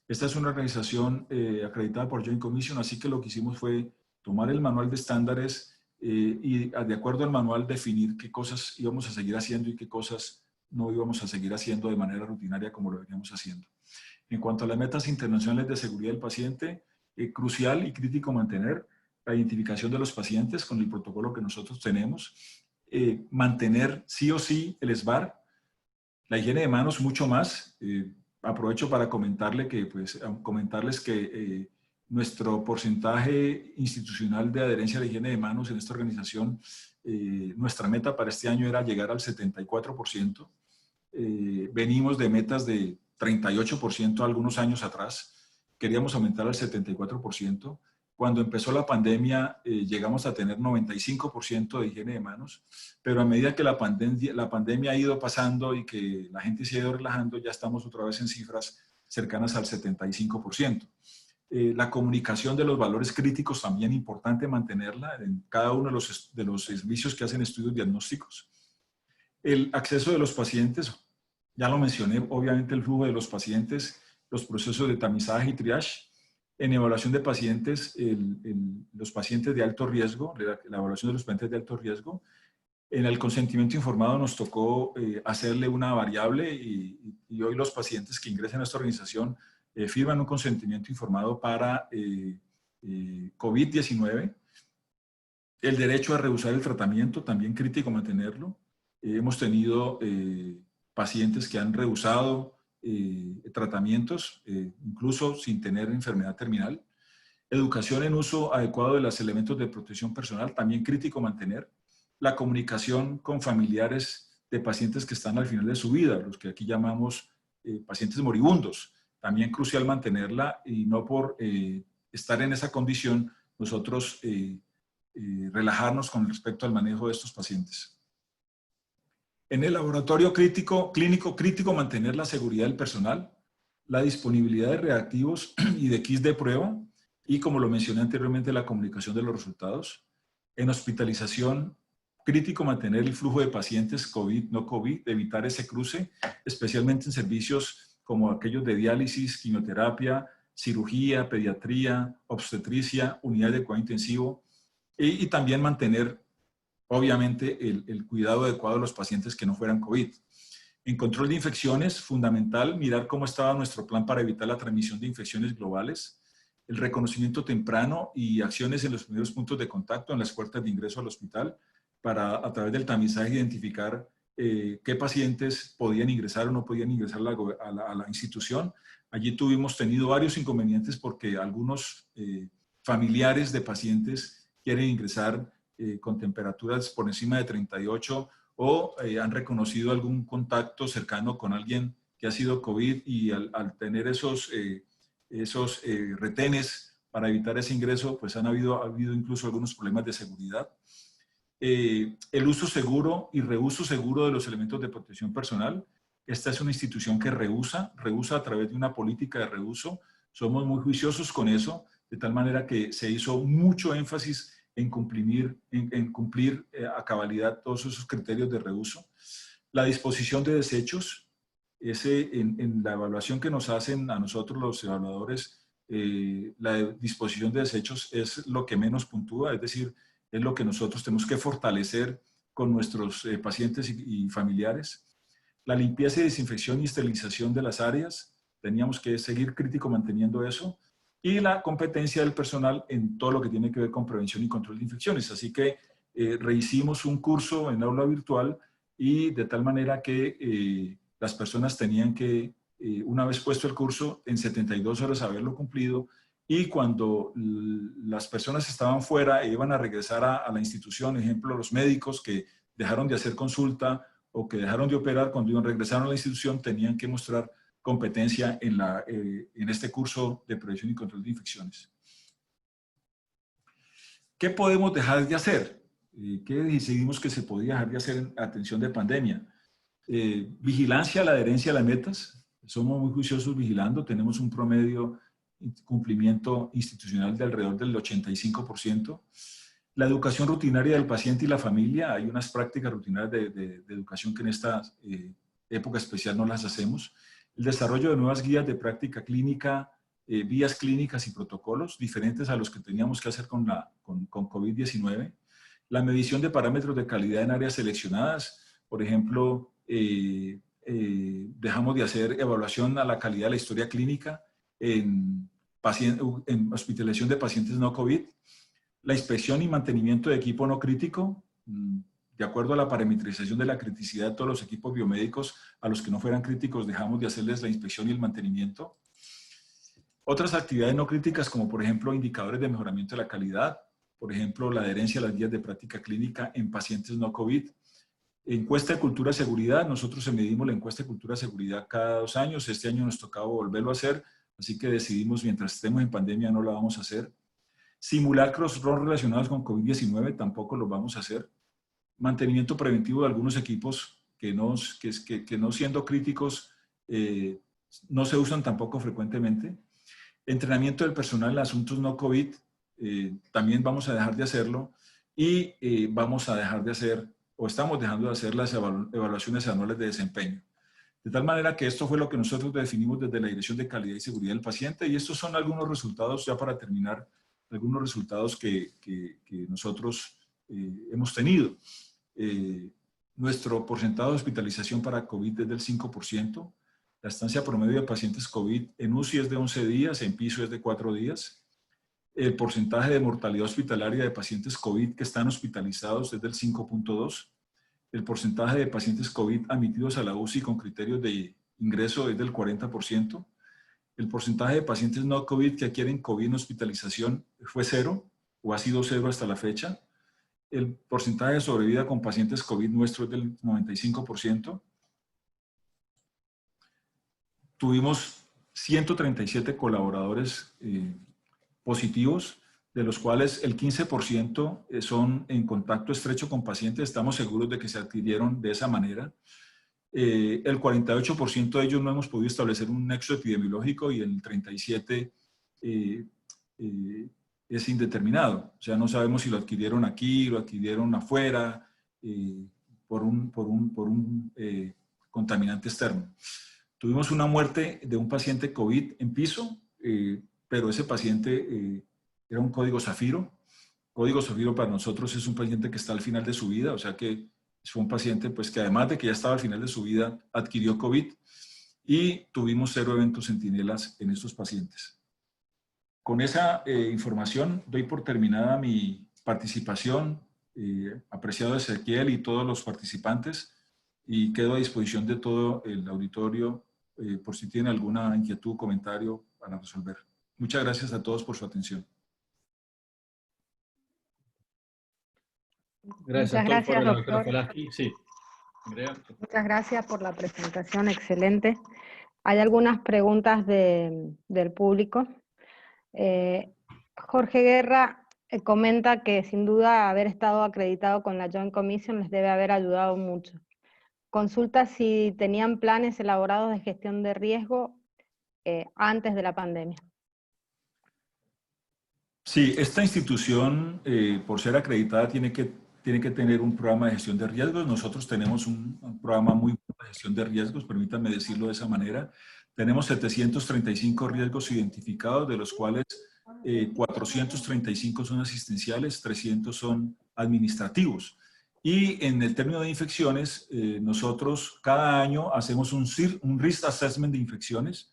[SPEAKER 2] Esta es una organización acreditada por Joint Commission, así que lo que hicimos fue tomar el manual de estándares y de acuerdo al manual definir qué cosas íbamos a seguir haciendo y qué cosas no íbamos a seguir haciendo de manera rutinaria como lo veníamos haciendo. En cuanto a las metas internacionales de seguridad del paciente, crucial y crítico mantener la identificación de los pacientes con el protocolo que nosotros tenemos, mantener sí o sí el SBAR, la higiene de manos mucho más, aprovecho para comentarles que nuestro porcentaje institucional de adherencia a la higiene de manos en esta organización, nuestra meta para este año era llegar al 74%. Venimos de metas de 38% algunos años atrás. Queríamos aumentar al 74%. Cuando empezó la pandemia, llegamos a tener 95% de higiene de manos, pero a medida que la pandemia ha ido pasando y que la gente se ha ido relajando, ya estamos otra vez en cifras cercanas al 75%. La comunicación de los valores críticos también importante mantenerla en cada uno de los servicios que hacen estudios diagnósticos. El acceso de los pacientes, ya lo mencioné, obviamente el flujo de los pacientes, los procesos de tamizaje y triage. En evaluación de pacientes, los pacientes de alto riesgo, la evaluación de los pacientes de alto riesgo. En el consentimiento informado nos tocó hacerle una variable y hoy los pacientes que ingresan a esta organización firman un consentimiento informado para COVID-19. El derecho a rehusar el tratamiento, también crítico mantenerlo. Hemos tenido pacientes que han rehusado tratamientos, incluso sin tener enfermedad terminal. Educación en uso adecuado de los elementos de protección personal, también crítico mantener. La comunicación con familiares de pacientes que están al final de su vida, los que aquí llamamos pacientes moribundos, también crucial mantenerla y no por estar en esa condición nosotros relajarnos con respecto al manejo de estos pacientes. En el laboratorio clínico crítico mantener la seguridad del personal, la disponibilidad de reactivos y de kits de prueba y, como lo mencioné anteriormente, la comunicación de los resultados. En hospitalización crítico mantener el flujo de pacientes COVID, no COVID, evitar ese cruce, especialmente en servicios como aquellos de diálisis, quimioterapia, cirugía, pediatría, obstetricia, unidad de cuidado intensivo y también mantener obviamente el cuidado adecuado de los pacientes que no fueran COVID. En control de infecciones, fundamental mirar cómo estaba nuestro plan para evitar la transmisión de infecciones globales, el reconocimiento temprano y acciones en los primeros puntos de contacto en las puertas de ingreso al hospital para a través del tamizaje identificar qué pacientes podían ingresar o no podían ingresar a la institución. Allí tuvimos tenido varios inconvenientes porque algunos familiares de pacientes quieren ingresar con temperaturas por encima de 38 o han reconocido algún contacto cercano con alguien que ha sido COVID y al tener esos retenes para evitar ese ingreso, pues ha habido incluso algunos problemas de seguridad. El uso seguro y reuso seguro de los elementos de protección personal. Esta es una institución que rehúsa a través de una política de reuso. Somos muy juiciosos con eso, de tal manera que se hizo mucho énfasis en cumplir a cabalidad todos esos criterios de reuso. La disposición de desechos, en la evaluación que nos hacen a nosotros los evaluadores, la disposición de desechos es lo que menos puntúa, es decir, es lo que nosotros tenemos que fortalecer con nuestros pacientes y familiares. La limpieza y desinfección y esterilización de las áreas, teníamos que seguir crítico manteniendo eso. Y la competencia del personal en todo lo que tiene que ver con prevención y control de infecciones. Así que rehicimos un curso en aula virtual y de tal manera que las personas tenían que, una vez puesto el curso, en 72 horas haberlo cumplido y cuando las personas estaban fuera e iban a regresar a la institución, ejemplo, los médicos que dejaron de hacer consulta o que dejaron de operar, cuando regresaron a la institución tenían que mostrar competencia en este curso de prevención y control de infecciones. ¿Qué podemos dejar de hacer? ¿Qué decidimos que se podía dejar de hacer en atención de pandemia? Vigilancia a la adherencia a las metas. Somos muy juiciosos vigilando. Tenemos un promedio cumplimiento institucional de alrededor del 85%. La educación rutinaria del paciente y la familia. Hay unas prácticas rutinarias de educación que en esta época especial no las hacemos. El desarrollo de nuevas guías de práctica clínica, vías clínicas y protocolos diferentes a los que teníamos que hacer con COVID-19. La medición de parámetros de calidad en áreas seleccionadas. Por ejemplo, dejamos de hacer evaluación a la calidad de la historia clínica en hospitalización de pacientes no COVID. La inspección y mantenimiento de equipo no crítico. de acuerdo a la parametrización de la criticidad de todos los equipos biomédicos, a los que no fueran críticos dejamos de hacerles la inspección y el mantenimiento. Otras actividades no críticas, como por ejemplo indicadores de mejoramiento de la calidad, por ejemplo la adherencia a las guías de práctica clínica en pacientes no COVID. Encuesta de cultura de seguridad, nosotros medimos la encuesta de cultura de seguridad cada 2 años, este año nos tocaba volverlo a hacer, así que decidimos mientras estemos en pandemia no lo vamos a hacer. Simulacros relacionados con COVID-19 tampoco los vamos a hacer. Mantenimiento preventivo de algunos equipos que no siendo críticos no se usan tampoco frecuentemente. Entrenamiento del personal en asuntos no COVID, también vamos a dejar de hacerlo y vamos a dejar de hacer, o estamos dejando de hacer las evaluaciones anuales de desempeño. De tal manera que esto fue lo que nosotros definimos desde la Dirección de Calidad y Seguridad del Paciente y estos son algunos resultados, ya para terminar, algunos resultados que nosotros hemos tenido. Nuestro porcentaje de hospitalización para COVID es del 5%. La estancia promedio de pacientes COVID en UCI es de 11 días, en piso es de 4 días. El porcentaje de mortalidad hospitalaria de pacientes COVID que están hospitalizados es del 5.2%. El porcentaje de pacientes COVID admitidos a la UCI con criterios de ingreso es del 40%. El porcentaje de pacientes no COVID que adquieren COVID en hospitalización fue 0 o ha sido 0 hasta la fecha. El porcentaje de sobrevida con pacientes COVID nuestro es del 95%. Tuvimos 137 colaboradores positivos, de los cuales el 15% son en contacto estrecho con pacientes. Estamos seguros de que se adquirieron de esa manera. El 48% de ellos no hemos podido establecer un nexo epidemiológico y el 37% es indeterminado. O sea, no sabemos si lo adquirieron aquí, lo adquirieron afuera, por un contaminante externo. Tuvimos una muerte de un paciente COVID en piso, pero ese paciente era un código zafiro. Código zafiro para nosotros es un paciente que está al final de su vida, o sea que fue un paciente pues, que además de que ya estaba al final de su vida, adquirió COVID y tuvimos 0 eventos centinelas en estos pacientes. Con esa información doy por terminada mi participación, apreciado Ezequiel y todos los participantes, y quedo a disposición de todo el auditorio por si tienen alguna inquietud o comentario para resolver. Muchas gracias a todos por su atención.
[SPEAKER 1] Gracias, doctor. Sí.
[SPEAKER 3] Muchas gracias por la presentación, excelente. Hay algunas preguntas del público. Jorge Guerra comenta que sin duda haber estado acreditado con la Joint Commission les debe haber ayudado mucho. Consulta si tenían planes elaborados de gestión de riesgo antes de la pandemia.
[SPEAKER 2] Sí, esta institución, por ser acreditada, tiene que tener un programa de gestión de riesgos. Nosotros tenemos un programa muy bueno de gestión de riesgos, permítanme decirlo de esa manera. Tenemos 735 riesgos identificados, de los cuales 435 son asistenciales, 300 son administrativos. Y en el término de infecciones, nosotros cada año hacemos un risk assessment de infecciones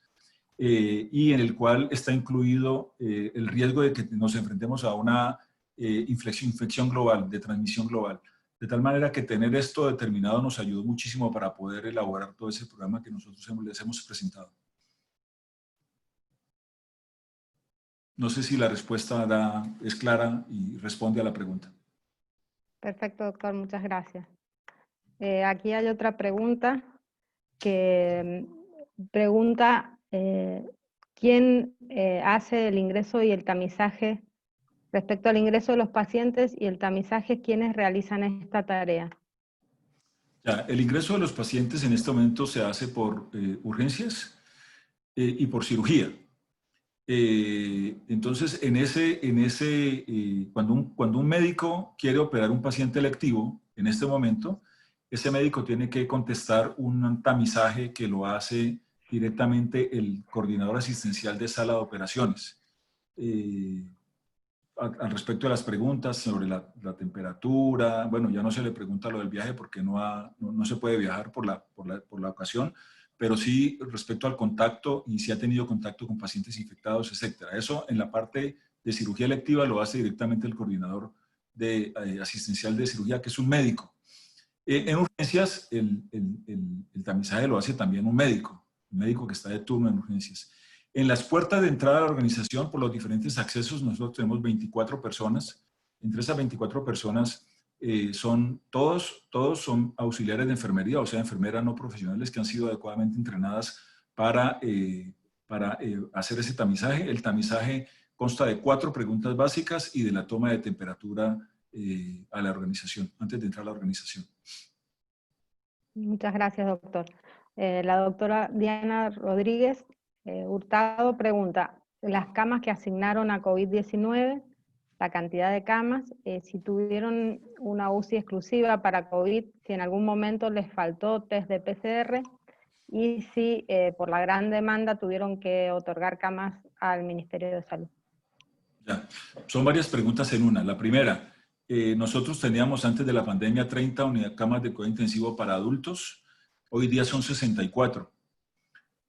[SPEAKER 2] y en el cual está incluido el riesgo de que nos enfrentemos a una infección global, de transmisión global. De tal manera que tener esto determinado nos ayudó muchísimo para poder elaborar todo ese programa que nosotros les hemos presentado. No sé si la respuesta es clara y responde a la pregunta.
[SPEAKER 3] Perfecto, doctor, muchas gracias. Aquí hay otra pregunta que pregunta ¿quién hace el ingreso y el tamizaje respecto al ingreso de los pacientes y el tamizaje? ¿Quiénes realizan esta tarea?
[SPEAKER 2] Ya, el ingreso de los pacientes en este momento se hace por urgencias y por cirugía. Entonces, cuando un médico quiere operar un paciente electivo, en este momento, ese médico tiene que contestar un tamizaje que lo hace directamente el coordinador asistencial de sala de operaciones. Al respecto de las preguntas sobre la temperatura, bueno, ya no se le pregunta lo del viaje porque no se puede viajar por la ocasión, pero sí respecto al contacto y si ha tenido contacto con pacientes infectados, etc. Eso en la parte de cirugía electiva lo hace directamente el coordinador asistencial de cirugía, que es un médico. En urgencias, el tamizaje lo hace también un médico que está de turno en urgencias. En las puertas de entrada a la organización, por los diferentes accesos, nosotros tenemos 24 personas. Entre esas 24 personas, todos son auxiliares de enfermería, o sea, enfermeras no profesionales que han sido adecuadamente entrenadas para hacer ese tamizaje. El tamizaje consta de 4 preguntas básicas y de la toma de temperatura a la organización, antes de entrar a la organización.
[SPEAKER 3] Muchas gracias, doctor. La doctora Diana Rodríguez Hurtado pregunta, las camas que asignaron a COVID-19, la cantidad de camas, si tuvieron una UCI exclusiva para COVID, si en algún momento les faltó test de PCR, y si por la gran demanda tuvieron que otorgar camas al Ministerio de Salud.
[SPEAKER 2] Ya. Son varias preguntas en una. La primera, nosotros teníamos antes de la pandemia 30 camas de cuidado intensivo para adultos, hoy día son 64.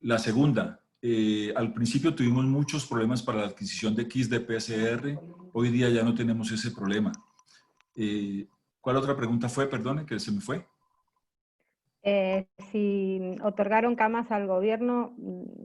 [SPEAKER 2] La segunda, al principio tuvimos muchos problemas para la adquisición de kits de PCR, hoy día ya no tenemos ese problema. ¿Cuál otra pregunta fue? Perdone, que se me fue.
[SPEAKER 3] Si otorgaron camas al gobierno,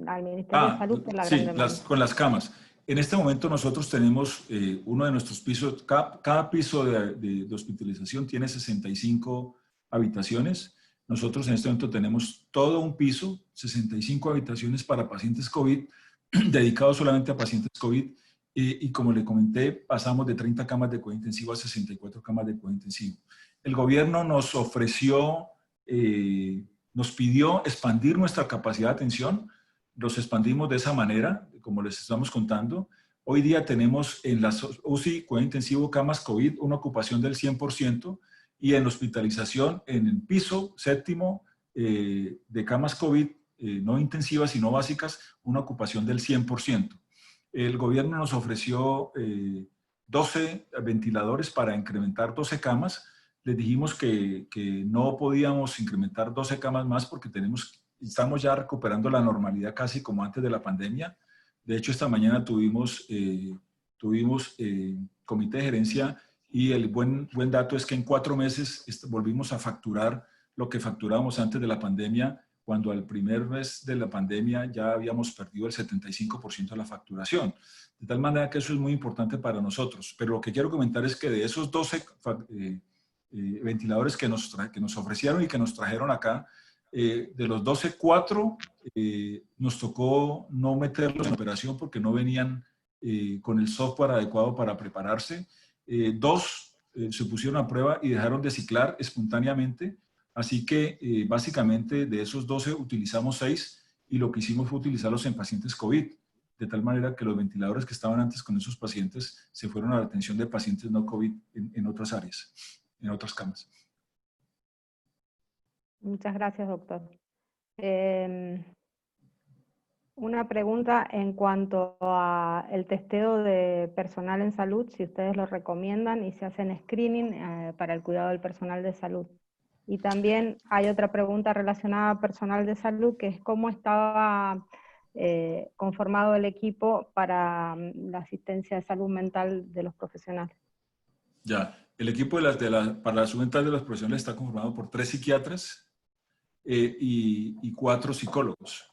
[SPEAKER 3] al Ministerio de Salud por la gran demanda.
[SPEAKER 2] Sí, con las camas. En este momento nosotros tenemos uno de nuestros pisos, cada piso de hospitalización tiene 65 habitaciones. Nosotros en este momento tenemos todo un piso, 65 habitaciones para pacientes COVID, dedicados solamente a pacientes COVID. Y como le comenté, pasamos de 30 camas de cuidado intensivo a 64 camas de cuidado intensivo. El gobierno nos ofreció, nos pidió expandir nuestra capacidad de atención. Los expandimos de esa manera, como les estamos contando. Hoy día tenemos en las UCI, cuidado intensivo, camas COVID, una ocupación del 100%, y en hospitalización, en el piso séptimo de camas COVID, no intensivas, sino básicas, una ocupación del 100%. El gobierno nos ofreció 12 ventiladores para incrementar 12 camas. Les dijimos que no podíamos incrementar 12 camas más porque estamos ya recuperando la normalidad casi como antes de la pandemia. De hecho, esta mañana tuvimos comité de gerencia y el buen dato es que en 4 meses volvimos a facturar lo que facturábamos antes de la pandemia, cuando al primer mes de la pandemia ya habíamos perdido el 75% de la facturación. De tal manera que eso es muy importante para nosotros. Pero lo que quiero comentar es que de esos 12 ventiladores que nos ofrecieron y que nos trajeron acá, de los 12, 4 nos tocó no meterlos en operación porque no venían con el software adecuado para prepararse. 2 se pusieron a prueba y dejaron de ciclar espontáneamente. Así que básicamente de esos 12 utilizamos 6 y lo que hicimos fue utilizarlos en pacientes COVID. De tal manera que los ventiladores que estaban antes con esos pacientes se fueron a la atención de pacientes no COVID en otras áreas, en otras camas.
[SPEAKER 3] Muchas gracias, doctor. Una pregunta en cuanto al testeo de personal en salud, si ustedes lo recomiendan y se hacen screening para el cuidado del personal de salud. Y también hay otra pregunta relacionada a personal de salud, que es cómo estaba conformado el equipo para la asistencia de salud mental de los profesionales.
[SPEAKER 2] Ya, el equipo para la salud mental de los profesionales está conformado por 3 psiquiatras y 4 psicólogos.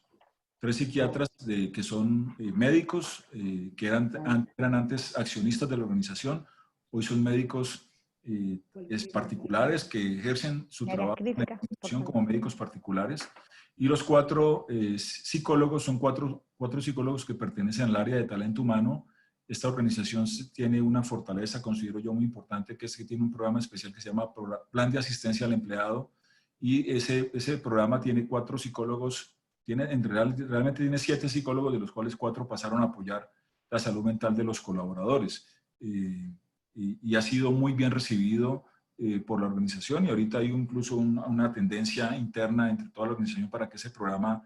[SPEAKER 2] 3 psiquiatras que son médicos, que eran antes accionistas de la organización, hoy son médicos particulares que ejercen su trabajo en la institución como médicos particulares. Y los 4 psicólogos son 4 psicólogos que pertenecen al área de talento humano. Esta organización tiene una fortaleza, considero yo, muy importante, que es que tiene un programa especial que se llama Plan de Asistencia al Empleado. Y ese programa tiene 4 psicólogos. Realmente tiene 7 psicólogos, de los cuales 4 pasaron a apoyar la salud mental de los colaboradores. Y ha sido muy bien recibido por la organización, y ahorita hay incluso una tendencia interna entre toda la organización para que ese programa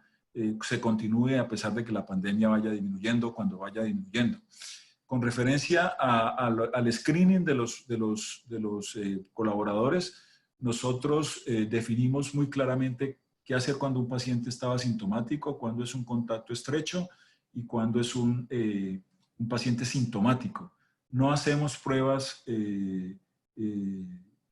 [SPEAKER 2] se continúe a pesar de que la pandemia vaya disminuyendo, cuando vaya disminuyendo. Con referencia al screening de los colaboradores, nosotros definimos muy claramente qué hacer cuando un paciente estaba asintomático, cuándo es un contacto estrecho y cuándo es un paciente sintomático. No hacemos pruebas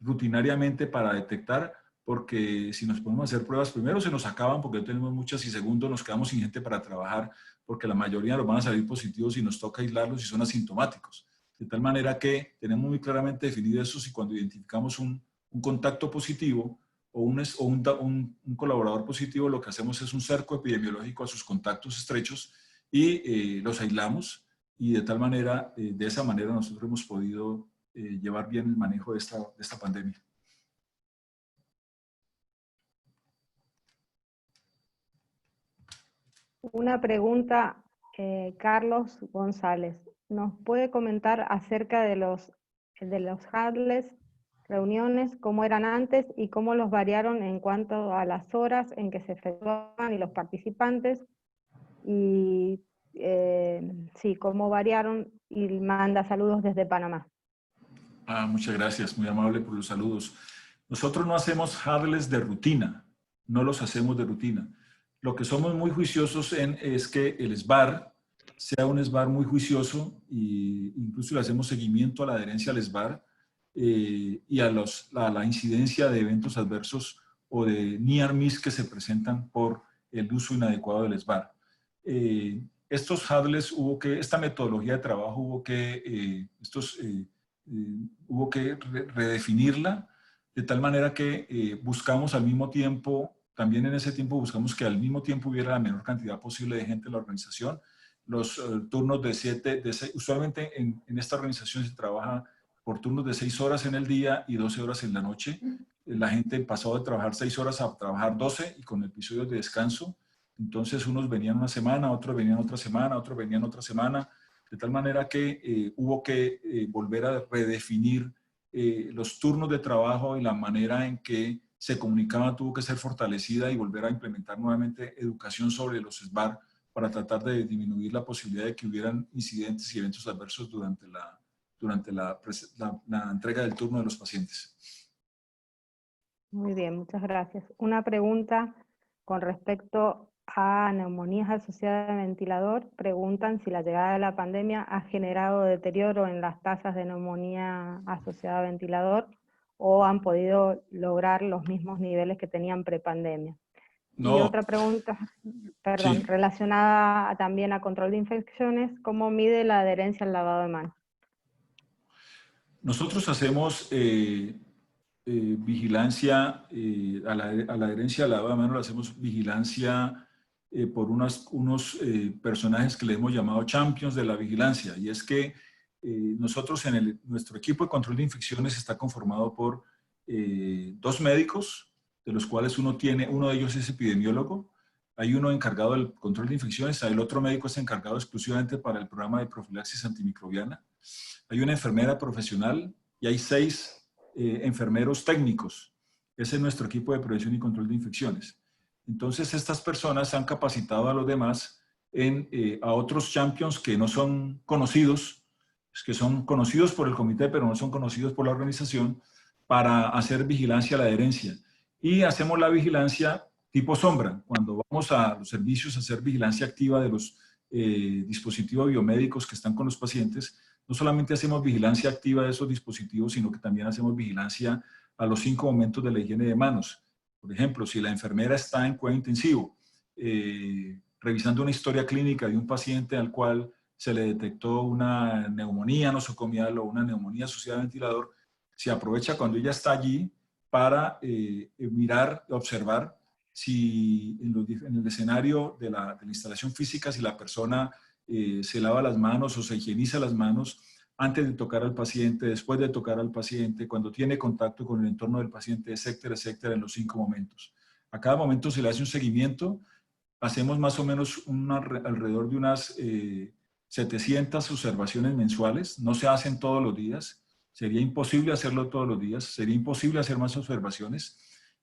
[SPEAKER 2] rutinariamente para detectar, porque si nos ponemos a hacer pruebas, primero se nos acaban porque no tenemos muchas y segundo nos quedamos sin gente para trabajar porque la mayoría nos van a salir positivos y nos toca aislarlos y son asintomáticos. De tal manera que tenemos muy claramente definido eso y cuando identificamos un contacto positivo o un colaborador positivo, lo que hacemos es un cerco epidemiológico a sus contactos estrechos y los aislamos y de tal manera, de esa manera nosotros hemos podido llevar bien el manejo de esta pandemia.
[SPEAKER 3] Una pregunta, Carlos González. ¿Nos puede comentar acerca de los huddles, reuniones, cómo eran antes y cómo los variaron en cuanto a las horas en que se efectuaban y los participantes? Y sí, cómo variaron, y manda saludos desde Panamá.
[SPEAKER 2] Muchas gracias, muy amable por los saludos. Nosotros no hacemos huddles de rutina, no los hacemos de rutina. Lo que somos muy juiciosos es que el SBAR sea un SBAR muy juicioso e incluso le hacemos seguimiento a la adherencia al SBAR y a la incidencia de eventos adversos o de near miss que se presentan por el uso inadecuado del SBAR. Estos huddles esta metodología de trabajo hubo que redefinirla de tal manera que buscamos al mismo tiempo, también en ese tiempo buscamos que al mismo tiempo hubiera la menor cantidad posible de gente en la organización. Los turnos de 7, usualmente en esta organización se trabaja por turnos de 6 horas en el día y 12 horas en la noche. La gente pasó de trabajar 6 horas a trabajar 12 y con episodios de descanso. Entonces unos venían una semana, otros venían otra semana, otros venían otra semana, de tal manera que hubo que volver a redefinir los turnos de trabajo y la manera en que se comunicaba tuvo que ser fortalecida y volver a implementar nuevamente educación sobre los SBAR para tratar de disminuir la posibilidad de que hubieran incidentes y eventos adversos durante la entrega del turno de los pacientes.
[SPEAKER 3] Muy bien, muchas gracias. Una pregunta con respecto a neumonías asociadas a ventilador. Preguntan si la llegada de la pandemia ha generado deterioro en las tasas de neumonía asociada a ventilador o han podido lograr los mismos niveles que tenían prepandemia.
[SPEAKER 2] No.
[SPEAKER 3] Y otra pregunta, perdón,
[SPEAKER 2] Sí.
[SPEAKER 3] relacionada también a control de infecciones, ¿cómo mide la adherencia al lavado de manos?
[SPEAKER 2] Nosotros hacemos vigilancia a la adherencia al lavado de manos, le hacemos vigilancia por unos personajes que le hemos llamado champions de la vigilancia, y es que nosotros nuestro equipo de control de infecciones está conformado por 2 médicos, de los cuales uno de ellos es epidemiólogo, hay uno encargado del control de infecciones, el otro médico es encargado exclusivamente para el programa de profilaxis antimicrobiana, hay una enfermera profesional y hay 6 enfermeros técnicos. Ese es nuestro equipo de prevención y control de infecciones. Entonces, estas personas han capacitado a los demás a otros champions que no son conocidos, que son conocidos por el comité, pero no son conocidos por la organización, para hacer vigilancia a la adherencia. Y hacemos la vigilancia tipo sombra. Cuando vamos a los servicios a hacer vigilancia activa de los dispositivos biomédicos que están con los pacientes, no solamente hacemos vigilancia activa de esos dispositivos, sino que también hacemos vigilancia a los 5 momentos de la higiene de manos. Por ejemplo, si la enfermera está en cuidado intensivo, revisando una historia clínica de un paciente al cual se le detectó una neumonía nosocomial o una neumonía asociada al ventilador, se aprovecha cuando ella está allí para mirar, observar si en el escenario de la instalación física, si la persona se lava las manos o se higieniza las manos antes de tocar al paciente, después de tocar al paciente, cuando tiene contacto con el entorno del paciente, etcétera, etcétera, en los 5 momentos. A cada momento se le hace un seguimiento. Hacemos más o menos alrededor de unas 700 observaciones mensuales. No se hacen todos los días. Sería imposible hacerlo todos los días. Sería imposible hacer más observaciones.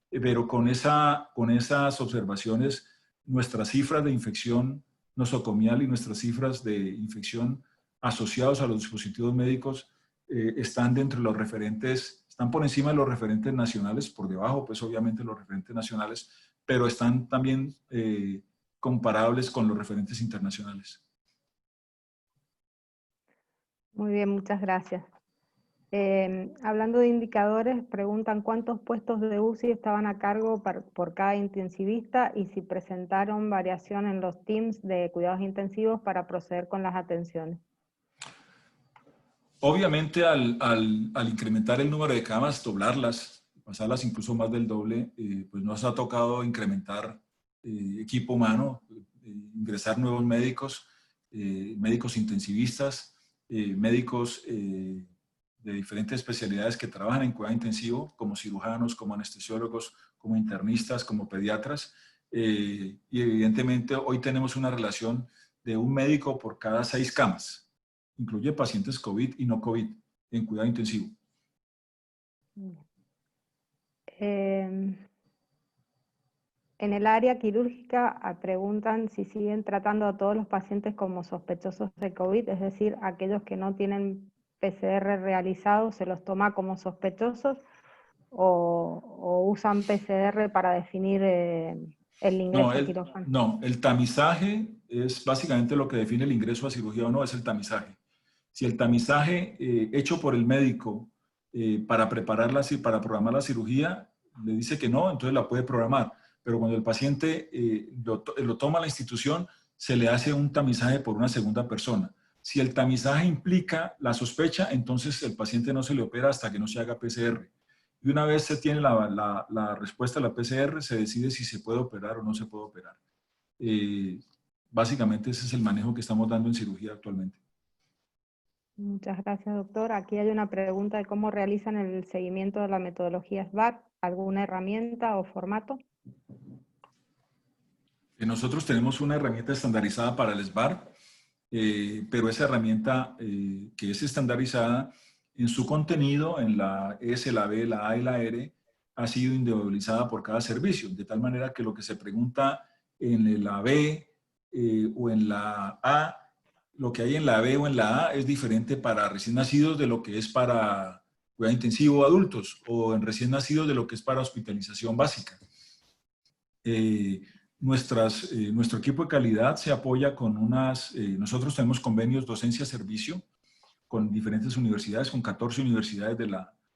[SPEAKER 2] Pero con esas observaciones, nuestras cifras de infección nosocomial y nuestras cifras de infección asociados a los dispositivos médicos están dentro de los referentes, están por encima de los referentes nacionales, por debajo, pues obviamente los referentes nacionales, pero están también comparables con los referentes internacionales.
[SPEAKER 3] Muy bien, muchas gracias. Hablando de indicadores, preguntan cuántos puestos de UCI estaban a cargo por cada intensivista y si presentaron variación en los teams de cuidados intensivos para proceder con las atenciones.
[SPEAKER 2] Obviamente, al incrementar el número de camas, doblarlas, pasarlas incluso más del doble, pues nos ha tocado incrementar equipo humano, ingresar nuevos médicos, médicos intensivistas, médicos de diferentes especialidades que trabajan en cuidado intensivo, como cirujanos, como anestesiólogos, como internistas, como pediatras. Y evidentemente hoy tenemos una relación de un médico por cada 6 camas. Incluye pacientes COVID y no COVID en cuidado intensivo.
[SPEAKER 3] En el área quirúrgica preguntan si siguen tratando a todos los pacientes como sospechosos de COVID, es decir, aquellos que no tienen PCR realizado, ¿se los toma como sospechosos o usan PCR para definir el ingreso a quirófano?
[SPEAKER 2] No, el tamizaje es básicamente lo que define el ingreso a cirugía o no, es el tamizaje. Si el tamizaje hecho por el médico para para programar la cirugía le dice que no, entonces la puede programar. Pero cuando el paciente lo toma a la institución, se le hace un tamizaje por una segunda persona. Si el tamizaje implica la sospecha, entonces el paciente no se le opera hasta que no se haga PCR. Y una vez se tiene la respuesta a la PCR, se decide si se puede operar o no se puede operar. Básicamente ese es el manejo que estamos dando en cirugía actualmente.
[SPEAKER 3] Muchas gracias, doctor. Aquí hay una pregunta de cómo realizan el seguimiento de la metodología SBAR. ¿Alguna herramienta o formato?
[SPEAKER 2] Nosotros tenemos una herramienta estandarizada para el SBAR, pero esa herramienta que es estandarizada en su contenido, en la S, la B, la A y la R, ha sido individualizada por cada servicio, de tal manera que lo que se pregunta en la B o en la A, lo que hay en la B o en la A es diferente para recién nacidos de lo que es para cuidado intensivo adultos, o en recién nacidos de lo que es para hospitalización básica. Nuestro equipo de calidad se apoya con nosotros tenemos convenios docencia-servicio con diferentes universidades, con 14 universidades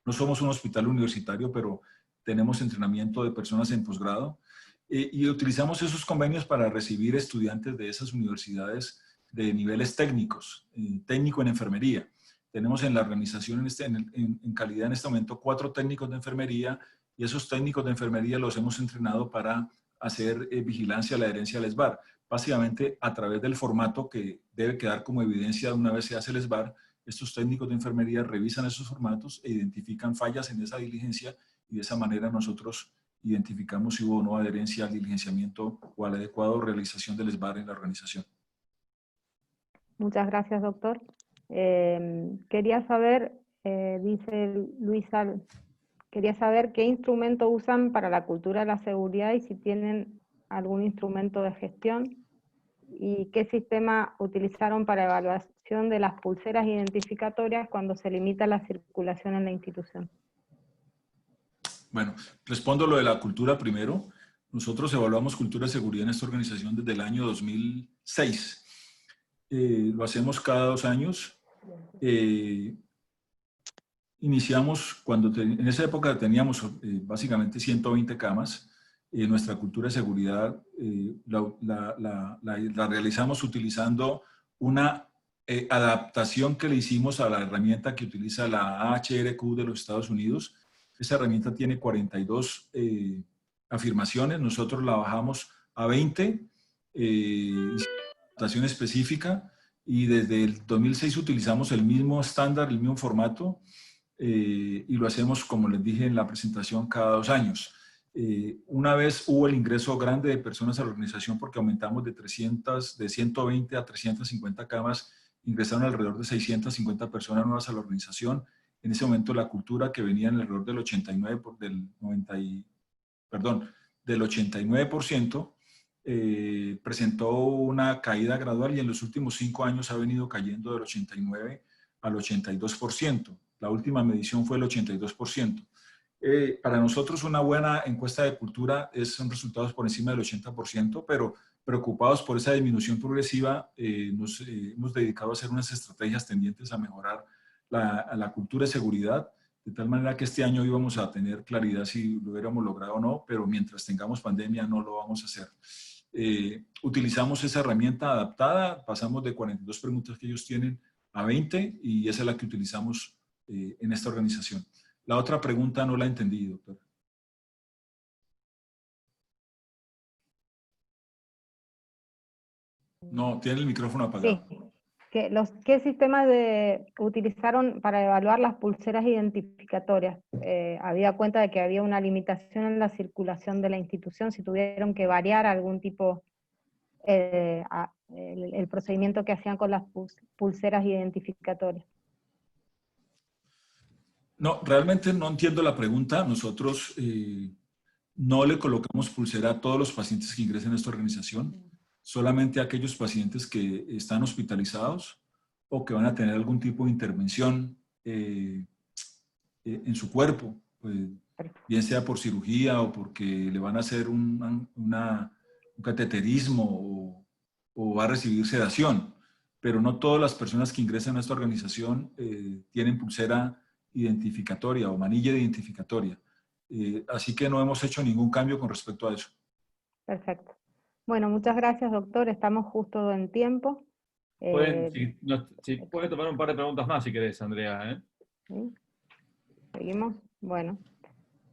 [SPEAKER 2] no somos un hospital universitario, pero tenemos entrenamiento de personas en posgrado, y utilizamos esos convenios para recibir estudiantes de esas universidades de niveles técnicos, técnico en enfermería. Tenemos en la organización en calidad en este momento 4 técnicos de enfermería, y esos técnicos de enfermería los hemos entrenado para hacer vigilancia a la adherencia al SBAR, básicamente a través del formato que debe quedar como evidencia una vez se hace el SBAR. Estos técnicos de enfermería revisan esos formatos e identifican fallas en esa diligencia, y de esa manera nosotros identificamos si hubo o no adherencia al diligenciamiento o a la adecuada realización del SBAR en la organización.
[SPEAKER 3] Muchas gracias, doctor. Quería saber, dice Luisa, quería saber qué instrumento usan para la cultura de la seguridad y si tienen algún instrumento de gestión y qué sistema utilizaron para evaluación de las pulseras identificatorias cuando se limita la circulación en la institución.
[SPEAKER 2] Bueno, respondo lo de la cultura primero. Nosotros evaluamos cultura de seguridad en esta organización desde el año 2006. Lo hacemos cada 2 años. Iniciamos en esa época teníamos básicamente 120 camas. Nuestra cultura de seguridad la realizamos utilizando una adaptación que le hicimos a la herramienta que utiliza la AHRQ de los Estados Unidos. Esa herramienta tiene 42 afirmaciones, nosotros la bajamos a 20, adaptación específica, y desde el 2006 utilizamos el mismo estándar, el mismo formato, y lo hacemos, como les dije en la presentación, cada 2 años. Una vez hubo el ingreso grande de personas a la organización porque aumentamos de 120 a 350 camas, ingresaron alrededor de 650 personas nuevas a la organización. En ese momento la cultura, que venía en alrededor del 89%, presentó una caída gradual, y en los últimos 5 años ha venido cayendo del 89 al 82%. La última medición fue el 82%. Para nosotros una buena encuesta de cultura son resultados por encima del 80%, pero preocupados por esa disminución progresiva, nos hemos dedicado a hacer unas estrategias tendientes a mejorar a la cultura de seguridad, de tal manera que este año íbamos a tener claridad si lo hubiéramos logrado o no, pero mientras tengamos pandemia no lo vamos a hacer. Utilizamos esa herramienta adaptada, pasamos de 42 preguntas que ellos tienen a 20 y esa es la que utilizamos en esta organización. La otra pregunta no la entendí, doctor. No, tiene el micrófono apagado.
[SPEAKER 3] Sí. ¿Qué sistemas utilizaron para evaluar las pulseras identificatorias? Había cuenta de que había una limitación en la circulación de la institución, si tuvieron que variar algún tipo, el procedimiento que hacían con las pulseras identificatorias.
[SPEAKER 2] No, realmente no entiendo la pregunta. Nosotros no le colocamos pulsera a todos los pacientes que ingresen a esta organización, solamente a aquellos pacientes que están hospitalizados o que van a tener algún tipo de intervención en su cuerpo, pues, bien sea por cirugía o porque le van a hacer un cateterismo o va a recibir sedación. Pero no todas las personas que ingresan a esta organización tienen pulsera identificatoria o manilla identificatoria. Así que no hemos hecho ningún cambio con respecto a eso.
[SPEAKER 3] Perfecto. Bueno, muchas gracias, doctor. Estamos justo en tiempo.
[SPEAKER 1] Puedes tomar un par de preguntas más si querés, Andrea, ¿eh?
[SPEAKER 3] ¿Sí? ¿Seguimos? Bueno.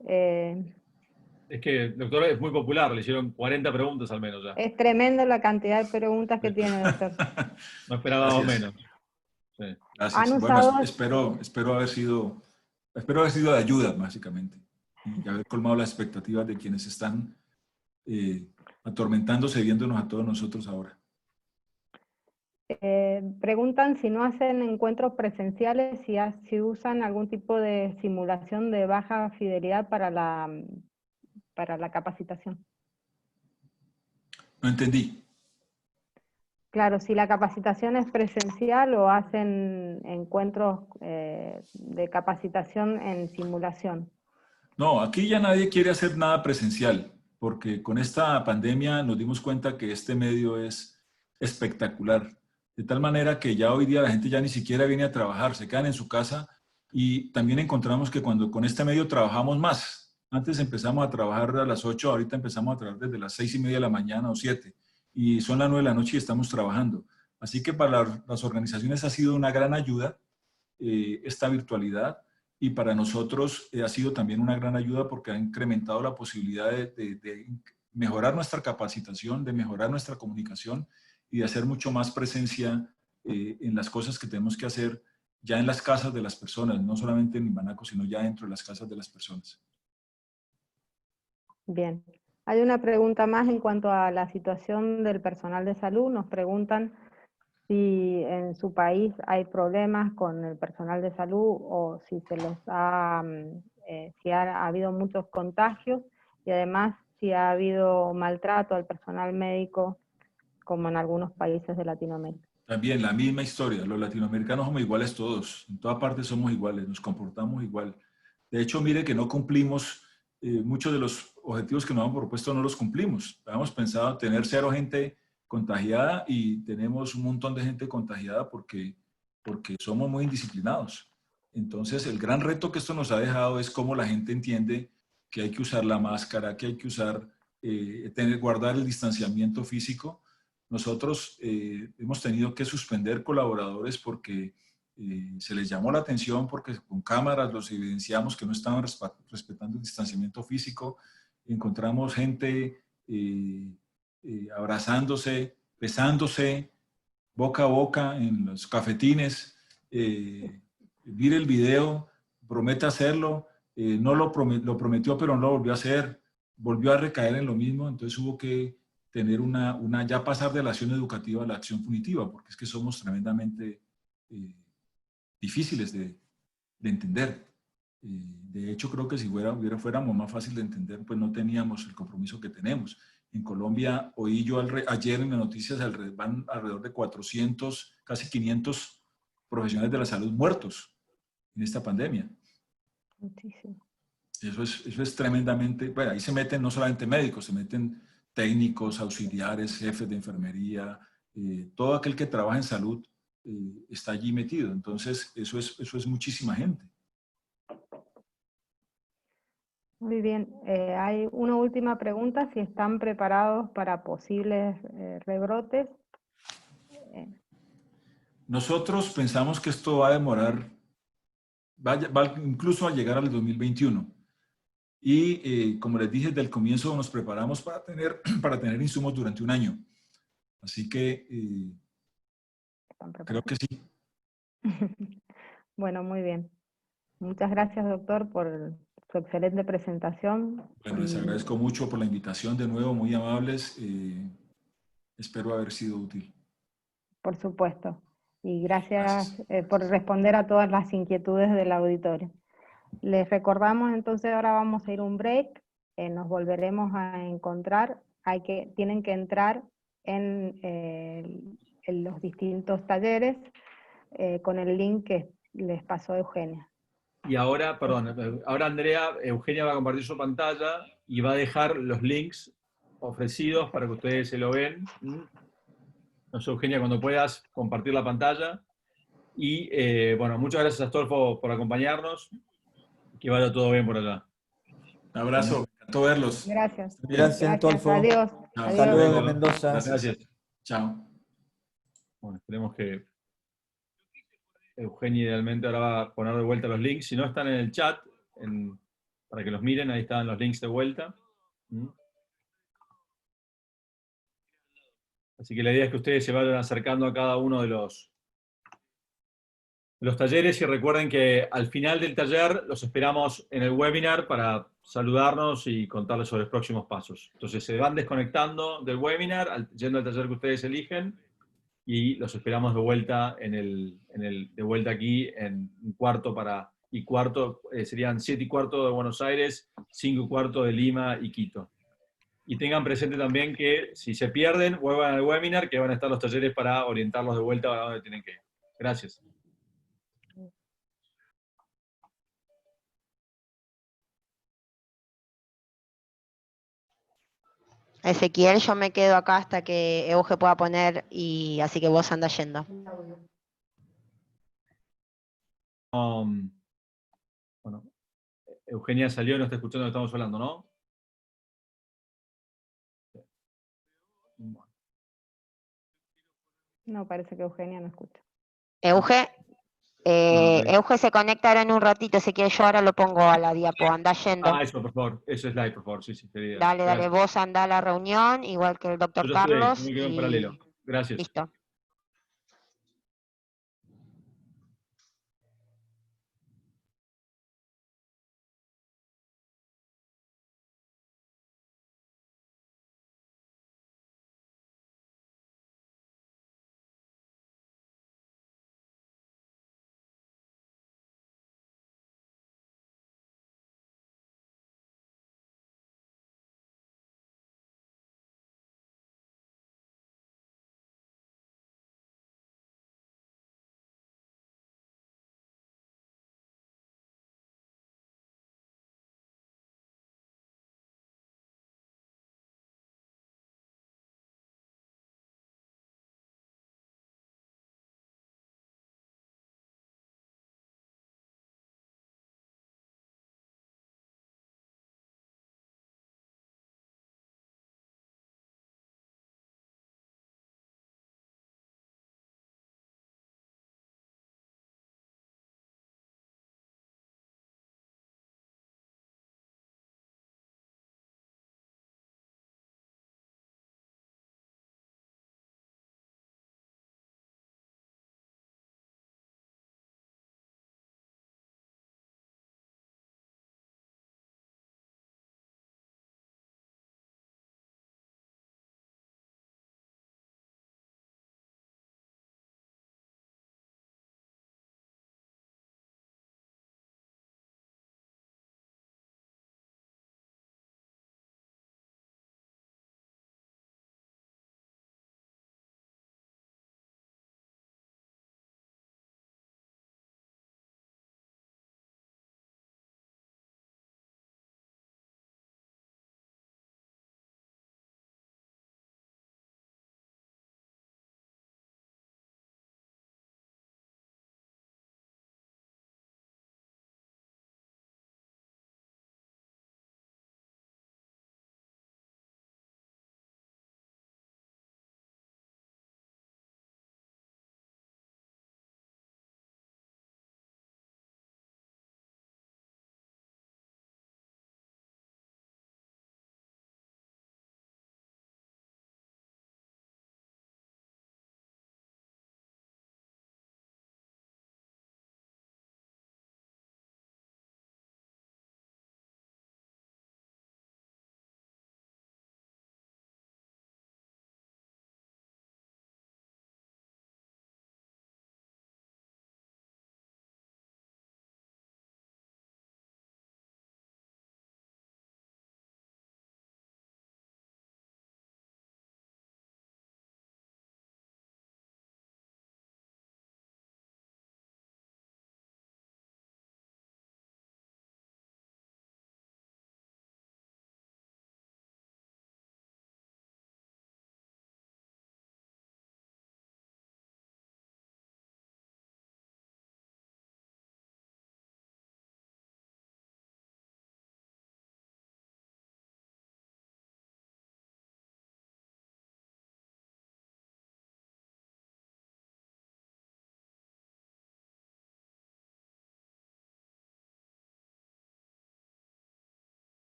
[SPEAKER 1] Es que el doctor es muy popular, le hicieron 40 preguntas al menos ya.
[SPEAKER 3] Es tremenda la cantidad de preguntas que tiene, doctor.
[SPEAKER 1] No esperábamos menos. Sí.
[SPEAKER 2] Gracias. Bueno, espero haber sido de ayuda, básicamente, y haber colmado las expectativas de quienes están atormentándose, viéndonos a todos nosotros ahora.
[SPEAKER 3] Preguntan si no hacen encuentros presenciales, si usan algún tipo de simulación de baja fidelidad para la capacitación.
[SPEAKER 2] No entendí.
[SPEAKER 3] Claro, si la capacitación es presencial o hacen encuentros de capacitación en simulación.
[SPEAKER 2] No, aquí ya nadie quiere hacer nada presencial, porque con esta pandemia nos dimos cuenta que este medio es espectacular. De tal manera que ya hoy día la gente ya ni siquiera viene a trabajar, se quedan en su casa y también encontramos que cuando con este medio trabajamos más. Antes empezamos a trabajar a las 8, ahorita empezamos a trabajar desde las 6:30 de la mañana o 7 y son las 9 de la noche y estamos trabajando. Así que para las organizaciones ha sido una gran ayuda esta virtualidad y para nosotros ha sido también una gran ayuda porque ha incrementado la posibilidad de mejorar nuestra capacitación, de mejorar nuestra comunicación y de hacer mucho más presencia en las cosas que tenemos que hacer ya en las casas de las personas, no solamente en Imbanaco, sino ya dentro de las casas de las personas.
[SPEAKER 3] Bien. Hay una pregunta más en cuanto a la situación del personal de salud. Nos preguntan si en su país hay problemas con el personal de salud o si si ha habido muchos contagios y además si ha habido maltrato al personal médico como en algunos países de Latinoamérica.
[SPEAKER 2] También la misma historia, los latinoamericanos somos iguales todos, en toda parte somos iguales, nos comportamos igual. De hecho, mire que no cumplimos muchos de los objetivos que nos hemos propuesto, no los cumplimos. Habíamos pensado tener 0 gente contagiada y tenemos un montón de gente contagiada porque somos muy indisciplinados. Entonces, el gran reto que esto nos ha dejado es cómo la gente entiende que hay que usar la máscara, que hay que usar, guardar el distanciamiento físico. Nosotros hemos tenido que suspender colaboradores porque se les llamó la atención porque con cámaras los evidenciamos que no estaban respetando el distanciamiento físico. Encontramos gente abrazándose, besándose, boca a boca en los cafetines. Mire el video, promete hacerlo, lo prometió pero no lo volvió a hacer, volvió a recaer en lo mismo, entonces hubo que tener ya pasar de la acción educativa a la acción punitiva, porque es que somos tremendamente difíciles de entender. De hecho, creo que si fuéramos más fácil de entender, pues no teníamos el compromiso que tenemos. En Colombia, oí yo ayer en las noticias, van alrededor de 400, casi 500 profesionales de la salud muertos en esta pandemia.
[SPEAKER 3] Muchísimo.
[SPEAKER 2] Eso es tremendamente, bueno, ahí se meten no solamente médicos, se meten técnicos, auxiliares, jefes de enfermería, todo aquel que trabaja en salud está allí metido. Entonces, eso es muchísima gente.
[SPEAKER 3] Muy bien. Hay una última pregunta, si están preparados para posibles rebrotes.
[SPEAKER 2] Nosotros pensamos que esto va a demorar, va incluso a llegar al 2021. Y como les dije desde el comienzo, nos preparamos para tener insumos durante un año. Así que
[SPEAKER 3] ¿Están
[SPEAKER 2] creo
[SPEAKER 3] preparados?
[SPEAKER 2] que sí.
[SPEAKER 3] Bueno, muy bien. Muchas gracias, doctor, por su excelente presentación.
[SPEAKER 2] Bueno, les
[SPEAKER 3] Y,
[SPEAKER 2] agradezco mucho por la invitación de nuevo, muy amables. Espero haber sido útil.
[SPEAKER 3] por supuesto. Y gracias
[SPEAKER 2] Gracias.
[SPEAKER 3] por responder a todas las inquietudes del auditorio. Les recordamos entonces, ahora vamos a ir a un break, nos volveremos a encontrar, tienen que entrar en los distintos talleres con el link que les pasó Eugenia.
[SPEAKER 1] Y ahora, perdón, ahora Andrea, Eugenia va a compartir su pantalla y va a dejar los links ofrecidos para que ustedes se lo ven. No sé, Eugenia, cuando puedas compartir la pantalla. Y bueno, muchas gracias, Astolfo, por acompañarnos. Que vaya todo bien por allá.
[SPEAKER 2] Un abrazo, me encantó verlos.
[SPEAKER 3] Gracias.
[SPEAKER 2] Estén bien.
[SPEAKER 4] Gracias,
[SPEAKER 3] Gracias.
[SPEAKER 4] Adolfo.
[SPEAKER 3] Adiós.
[SPEAKER 2] Chao,
[SPEAKER 4] Hasta
[SPEAKER 3] Adiós.
[SPEAKER 4] luego, Mendoza.
[SPEAKER 2] Gracias.
[SPEAKER 1] Gracias.
[SPEAKER 2] Chao.
[SPEAKER 1] Bueno, esperemos que Eugenia idealmente ahora va a poner de vuelta los links. Si no están en el chat, para que los miren, ahí están los links de vuelta. Así que la idea es que ustedes se vayan acercando a cada uno de los talleres y recuerden que al final del taller los esperamos en el webinar para saludarnos y contarles sobre los próximos pasos. Entonces se van desconectando del webinar, yendo al taller que ustedes eligen, y los esperamos de vuelta de vuelta aquí en un cuarto serían 7:15 de Buenos Aires, 5:15 de Lima y Quito. Y tengan presente también que si se pierden, vuelvan al webinar, que van a estar los talleres para orientarlos de vuelta a donde tienen que ir. Gracias.
[SPEAKER 5] Ezequiel, yo me quedo acá hasta que Euge pueda poner, y así que vos andás yendo.
[SPEAKER 1] Bueno, Eugenia salió y no está escuchando lo que estamos hablando, ¿no? Bueno.
[SPEAKER 3] No, parece que Eugenia no escucha.
[SPEAKER 5] Euge,
[SPEAKER 1] No,
[SPEAKER 5] Euge se conecta ahora en un ratito, Ezequiel, yo ahora lo pongo a la diapo, andás yendo.
[SPEAKER 1] eso, por favor. Eso es live, por favor. Sí, sería.
[SPEAKER 5] Dale,
[SPEAKER 1] Gracias.
[SPEAKER 5] vos andá a la reunión, igual que el
[SPEAKER 1] Yo
[SPEAKER 5] doctor
[SPEAKER 1] ya estoy ahí, yo
[SPEAKER 5] Carlos,
[SPEAKER 1] me quedo en
[SPEAKER 5] y
[SPEAKER 1] paralelo. Gracias.
[SPEAKER 5] listo.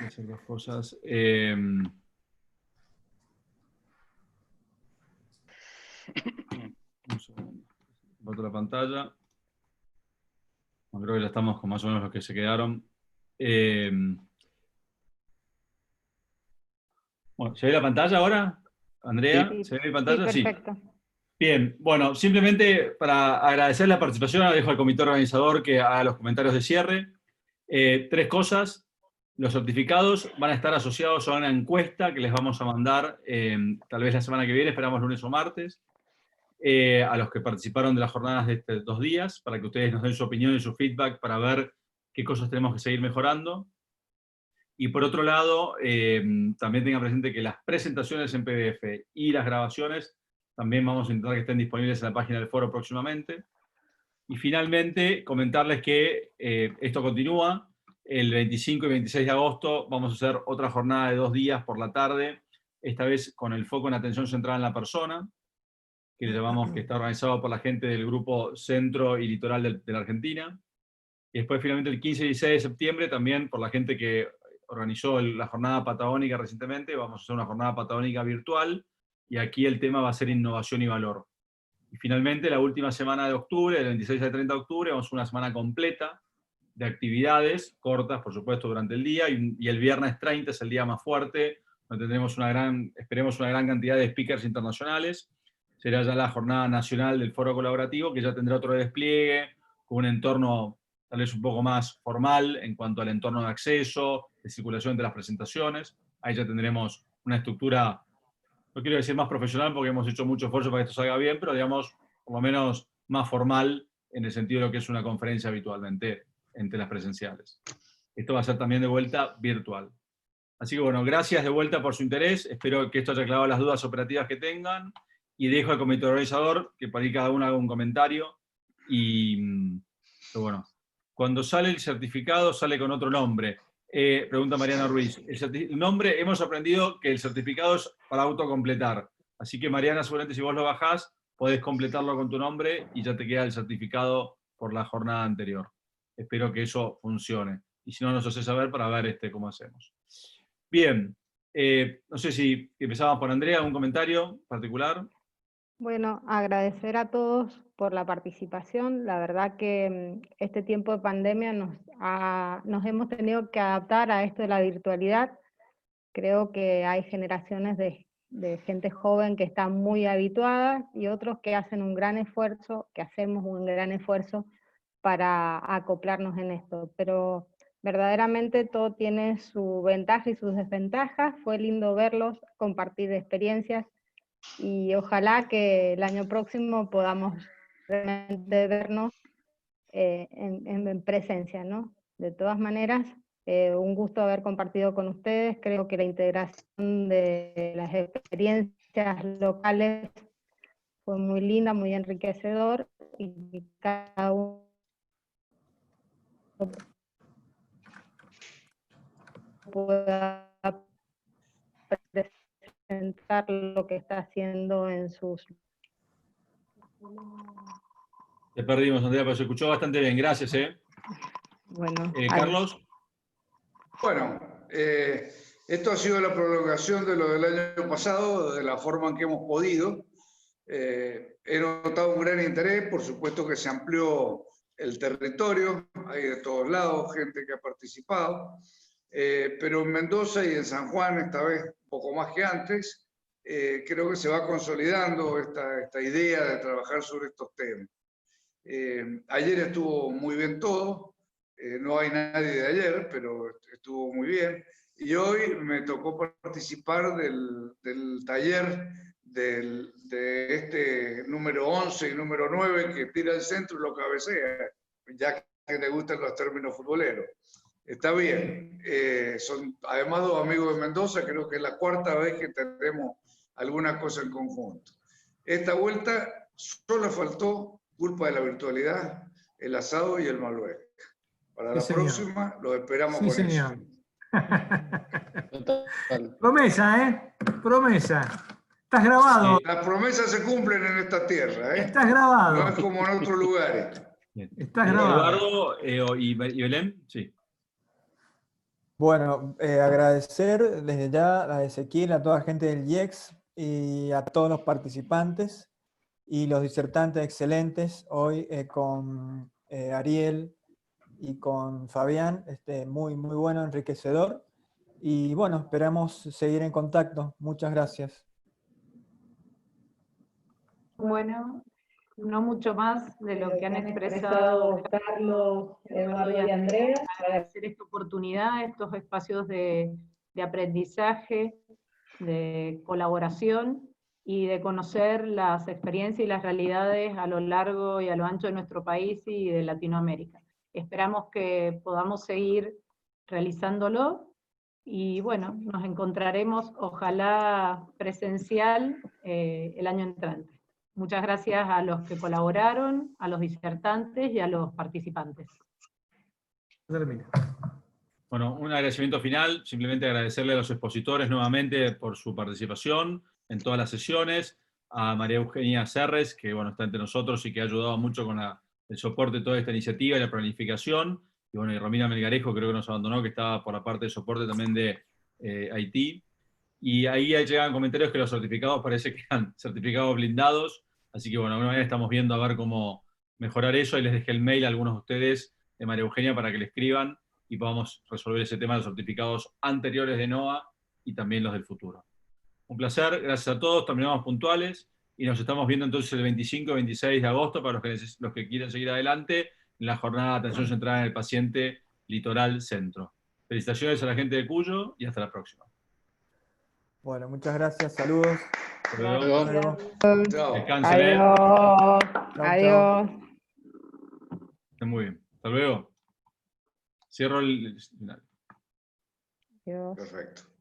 [SPEAKER 1] que hacer dos cosas. Un segundo. Comparto la pantalla. Bueno, creo que ya estamos con más o menos los que se quedaron. Bueno, ¿se ve la pantalla ahora, Andrea?
[SPEAKER 3] Sí,
[SPEAKER 1] ¿Se ve mi pantalla?
[SPEAKER 3] sí, perfecto.
[SPEAKER 1] Bien, bueno, simplemente para agradecer la participación, ahora dejo al comité organizador que haga los comentarios de cierre. 3 cosas. Los certificados van a estar asociados a una encuesta que les vamos a mandar tal vez la semana que viene, esperamos lunes o martes, a los que participaron de las jornadas de estos 2 días, para que ustedes nos den su opinión y su feedback para ver qué cosas tenemos que seguir mejorando. Y por otro lado, también tengan presente que las presentaciones en PDF y las grabaciones también vamos a intentar que estén disponibles en la página del foro próximamente. Y finalmente, comentarles que esto continúa. El 25 y 26 de agosto vamos a hacer otra jornada de 2 días por la tarde, esta vez con el foco en atención centrada en la persona, que le llamamos, que está organizado por la gente del grupo Centro y Litoral de la Argentina. Y después finalmente el 15 y 16 de septiembre también por la gente que organizó la jornada patagónica recientemente, vamos a hacer una jornada patagónica virtual, y aquí el tema va a ser innovación y valor. Y finalmente, la última semana de octubre, del 26 al 30 de octubre, vamos a hacer una semana completa de actividades, cortas, por supuesto, durante el día, y el viernes 30 es el día más fuerte, donde tendremos esperemos una gran cantidad de speakers internacionales. Será ya la jornada nacional del Foro Colaborativo, que ya tendrá otro despliegue, con un entorno tal vez un poco más formal en cuanto al entorno de acceso, de circulación entre las presentaciones. Ahí ya tendremos una estructura, no quiero decir más profesional porque hemos hecho mucho esfuerzo para que esto salga bien, pero digamos, por lo menos más formal en el sentido de lo que es una conferencia habitualmente entre las presenciales. Esto va a ser también de vuelta virtual. Así que bueno, gracias de vuelta por su interés. Espero que esto haya aclarado las dudas operativas que tengan. Y dejo al comité organizador que para ahí cada uno haga un comentario. Y bueno, cuando sale el certificado sale con otro nombre. Pregunta Mariana Ruiz. El nombre, hemos aprendido que el certificado es para autocompletar. Así que Mariana, seguramente si vos lo bajás, podés completarlo con tu nombre y ya te queda el certificado por la jornada anterior. Espero que eso funcione. Y si no, nos hace saber para ver cómo hacemos. Bien. No sé si empezamos por Andrea, ¿algún comentario particular?
[SPEAKER 3] Bueno, agradecer a todos por la participación. La verdad que este tiempo de pandemia nos hemos tenido que adaptar a esto de la virtualidad. Creo que hay generaciones de gente joven que están muy habituadas y otros que hacen un gran esfuerzo, que hacemos un gran esfuerzo para acoplarnos en esto. Pero verdaderamente todo tiene su ventaja y sus desventajas. Fue lindo verlos, compartir experiencias, y ojalá que el año próximo podamos realmente vernos en presencia, ¿no? De todas maneras, un gusto haber compartido con ustedes. Creo que la integración de las experiencias locales fue muy linda, muy enriquecedor, y cada uno pueda presentar lo que está haciendo en sus...
[SPEAKER 1] Te perdimos, Andrea, pero se escuchó bastante bien. Gracias,
[SPEAKER 3] Bueno,
[SPEAKER 1] Carlos.
[SPEAKER 4] Bueno, esto ha sido la prolongación de lo del año pasado, de la forma en que hemos podido. He notado un gran interés, por supuesto que se amplió el territorio, hay de todos lados gente que ha participado, pero en Mendoza y en San Juan, esta vez un poco más que antes, creo que se va consolidando esta idea de trabajar sobre estos temas. Ayer estuvo muy bien todo, no hay nadie de ayer, pero estuvo muy bien. Y hoy me tocó participar del taller de este número 11 y número 9 que tira el centro y lo cabecea, ya que le gustan los términos futboleros. Está bien. Son además 2 amigos de Mendoza, creo que es la 4ª vez que tenemos alguna cosa en conjunto. Esta vuelta solo faltó, culpa de la virtualidad, el asado y el Malbec. Para la próxima los esperamos con eso.
[SPEAKER 6] Promesa, ¿eh? Promesa. Estás grabado.
[SPEAKER 4] Sí, las promesas se cumplen en esta tierra, ¿eh?
[SPEAKER 6] Estás grabado.
[SPEAKER 4] No es como en otros lugares.
[SPEAKER 1] Bien.
[SPEAKER 6] Estás grabado.
[SPEAKER 1] Eduardo y Belén, sí.
[SPEAKER 7] Bueno, agradecer desde ya a Ezequiel, a toda la gente del IEX y a todos los participantes y los disertantes excelentes hoy con Ariel y con Fabián, muy bueno, enriquecedor. Y bueno, esperamos seguir en contacto. Muchas gracias.
[SPEAKER 8] Bueno, no mucho más de lo que han expresado Carlos, Eduardo y Andrea. Agradecer esta oportunidad, estos espacios de aprendizaje, de colaboración y de conocer las experiencias y las realidades a lo largo y a lo ancho de nuestro país y de Latinoamérica. Esperamos que podamos seguir realizándolo y bueno, nos encontraremos ojalá presencial el año entrante. Muchas gracias a los que colaboraron, a los disertantes y a los participantes.
[SPEAKER 1] Bueno, un agradecimiento final, simplemente agradecerle a los expositores nuevamente por su participación en todas las sesiones, a María Eugenia Serres, que bueno, está entre nosotros y que ha ayudado mucho con el soporte de toda esta iniciativa y la planificación, y bueno, y Romina Melgarejo creo que nos abandonó, que estaba por la parte de soporte también de Haití, y ahí llegaban comentarios que los certificados parece que eran certificados blindados, así que bueno, de alguna manera estamos viendo a ver cómo mejorar eso, y les dejé el mail a algunos de ustedes de María Eugenia para que le escriban y podamos resolver ese tema de los certificados anteriores de NOAA y también los del futuro. Un placer, gracias a todos, terminamos puntuales y nos estamos viendo entonces el 25 y 26 de agosto para los que quieren seguir adelante en la jornada de atención centrada en el paciente Litoral Centro. Felicitaciones a la gente de Cuyo y hasta la próxima.
[SPEAKER 7] Bueno, muchas gracias, saludos.
[SPEAKER 1] Hasta luego.
[SPEAKER 7] Hasta luego.
[SPEAKER 4] Chao.
[SPEAKER 1] Descansen,
[SPEAKER 3] Adiós.
[SPEAKER 7] Chau,
[SPEAKER 3] Adiós.
[SPEAKER 1] Estén muy bien. Hasta luego. Cierro el final.
[SPEAKER 3] Adiós.
[SPEAKER 4] Perfecto.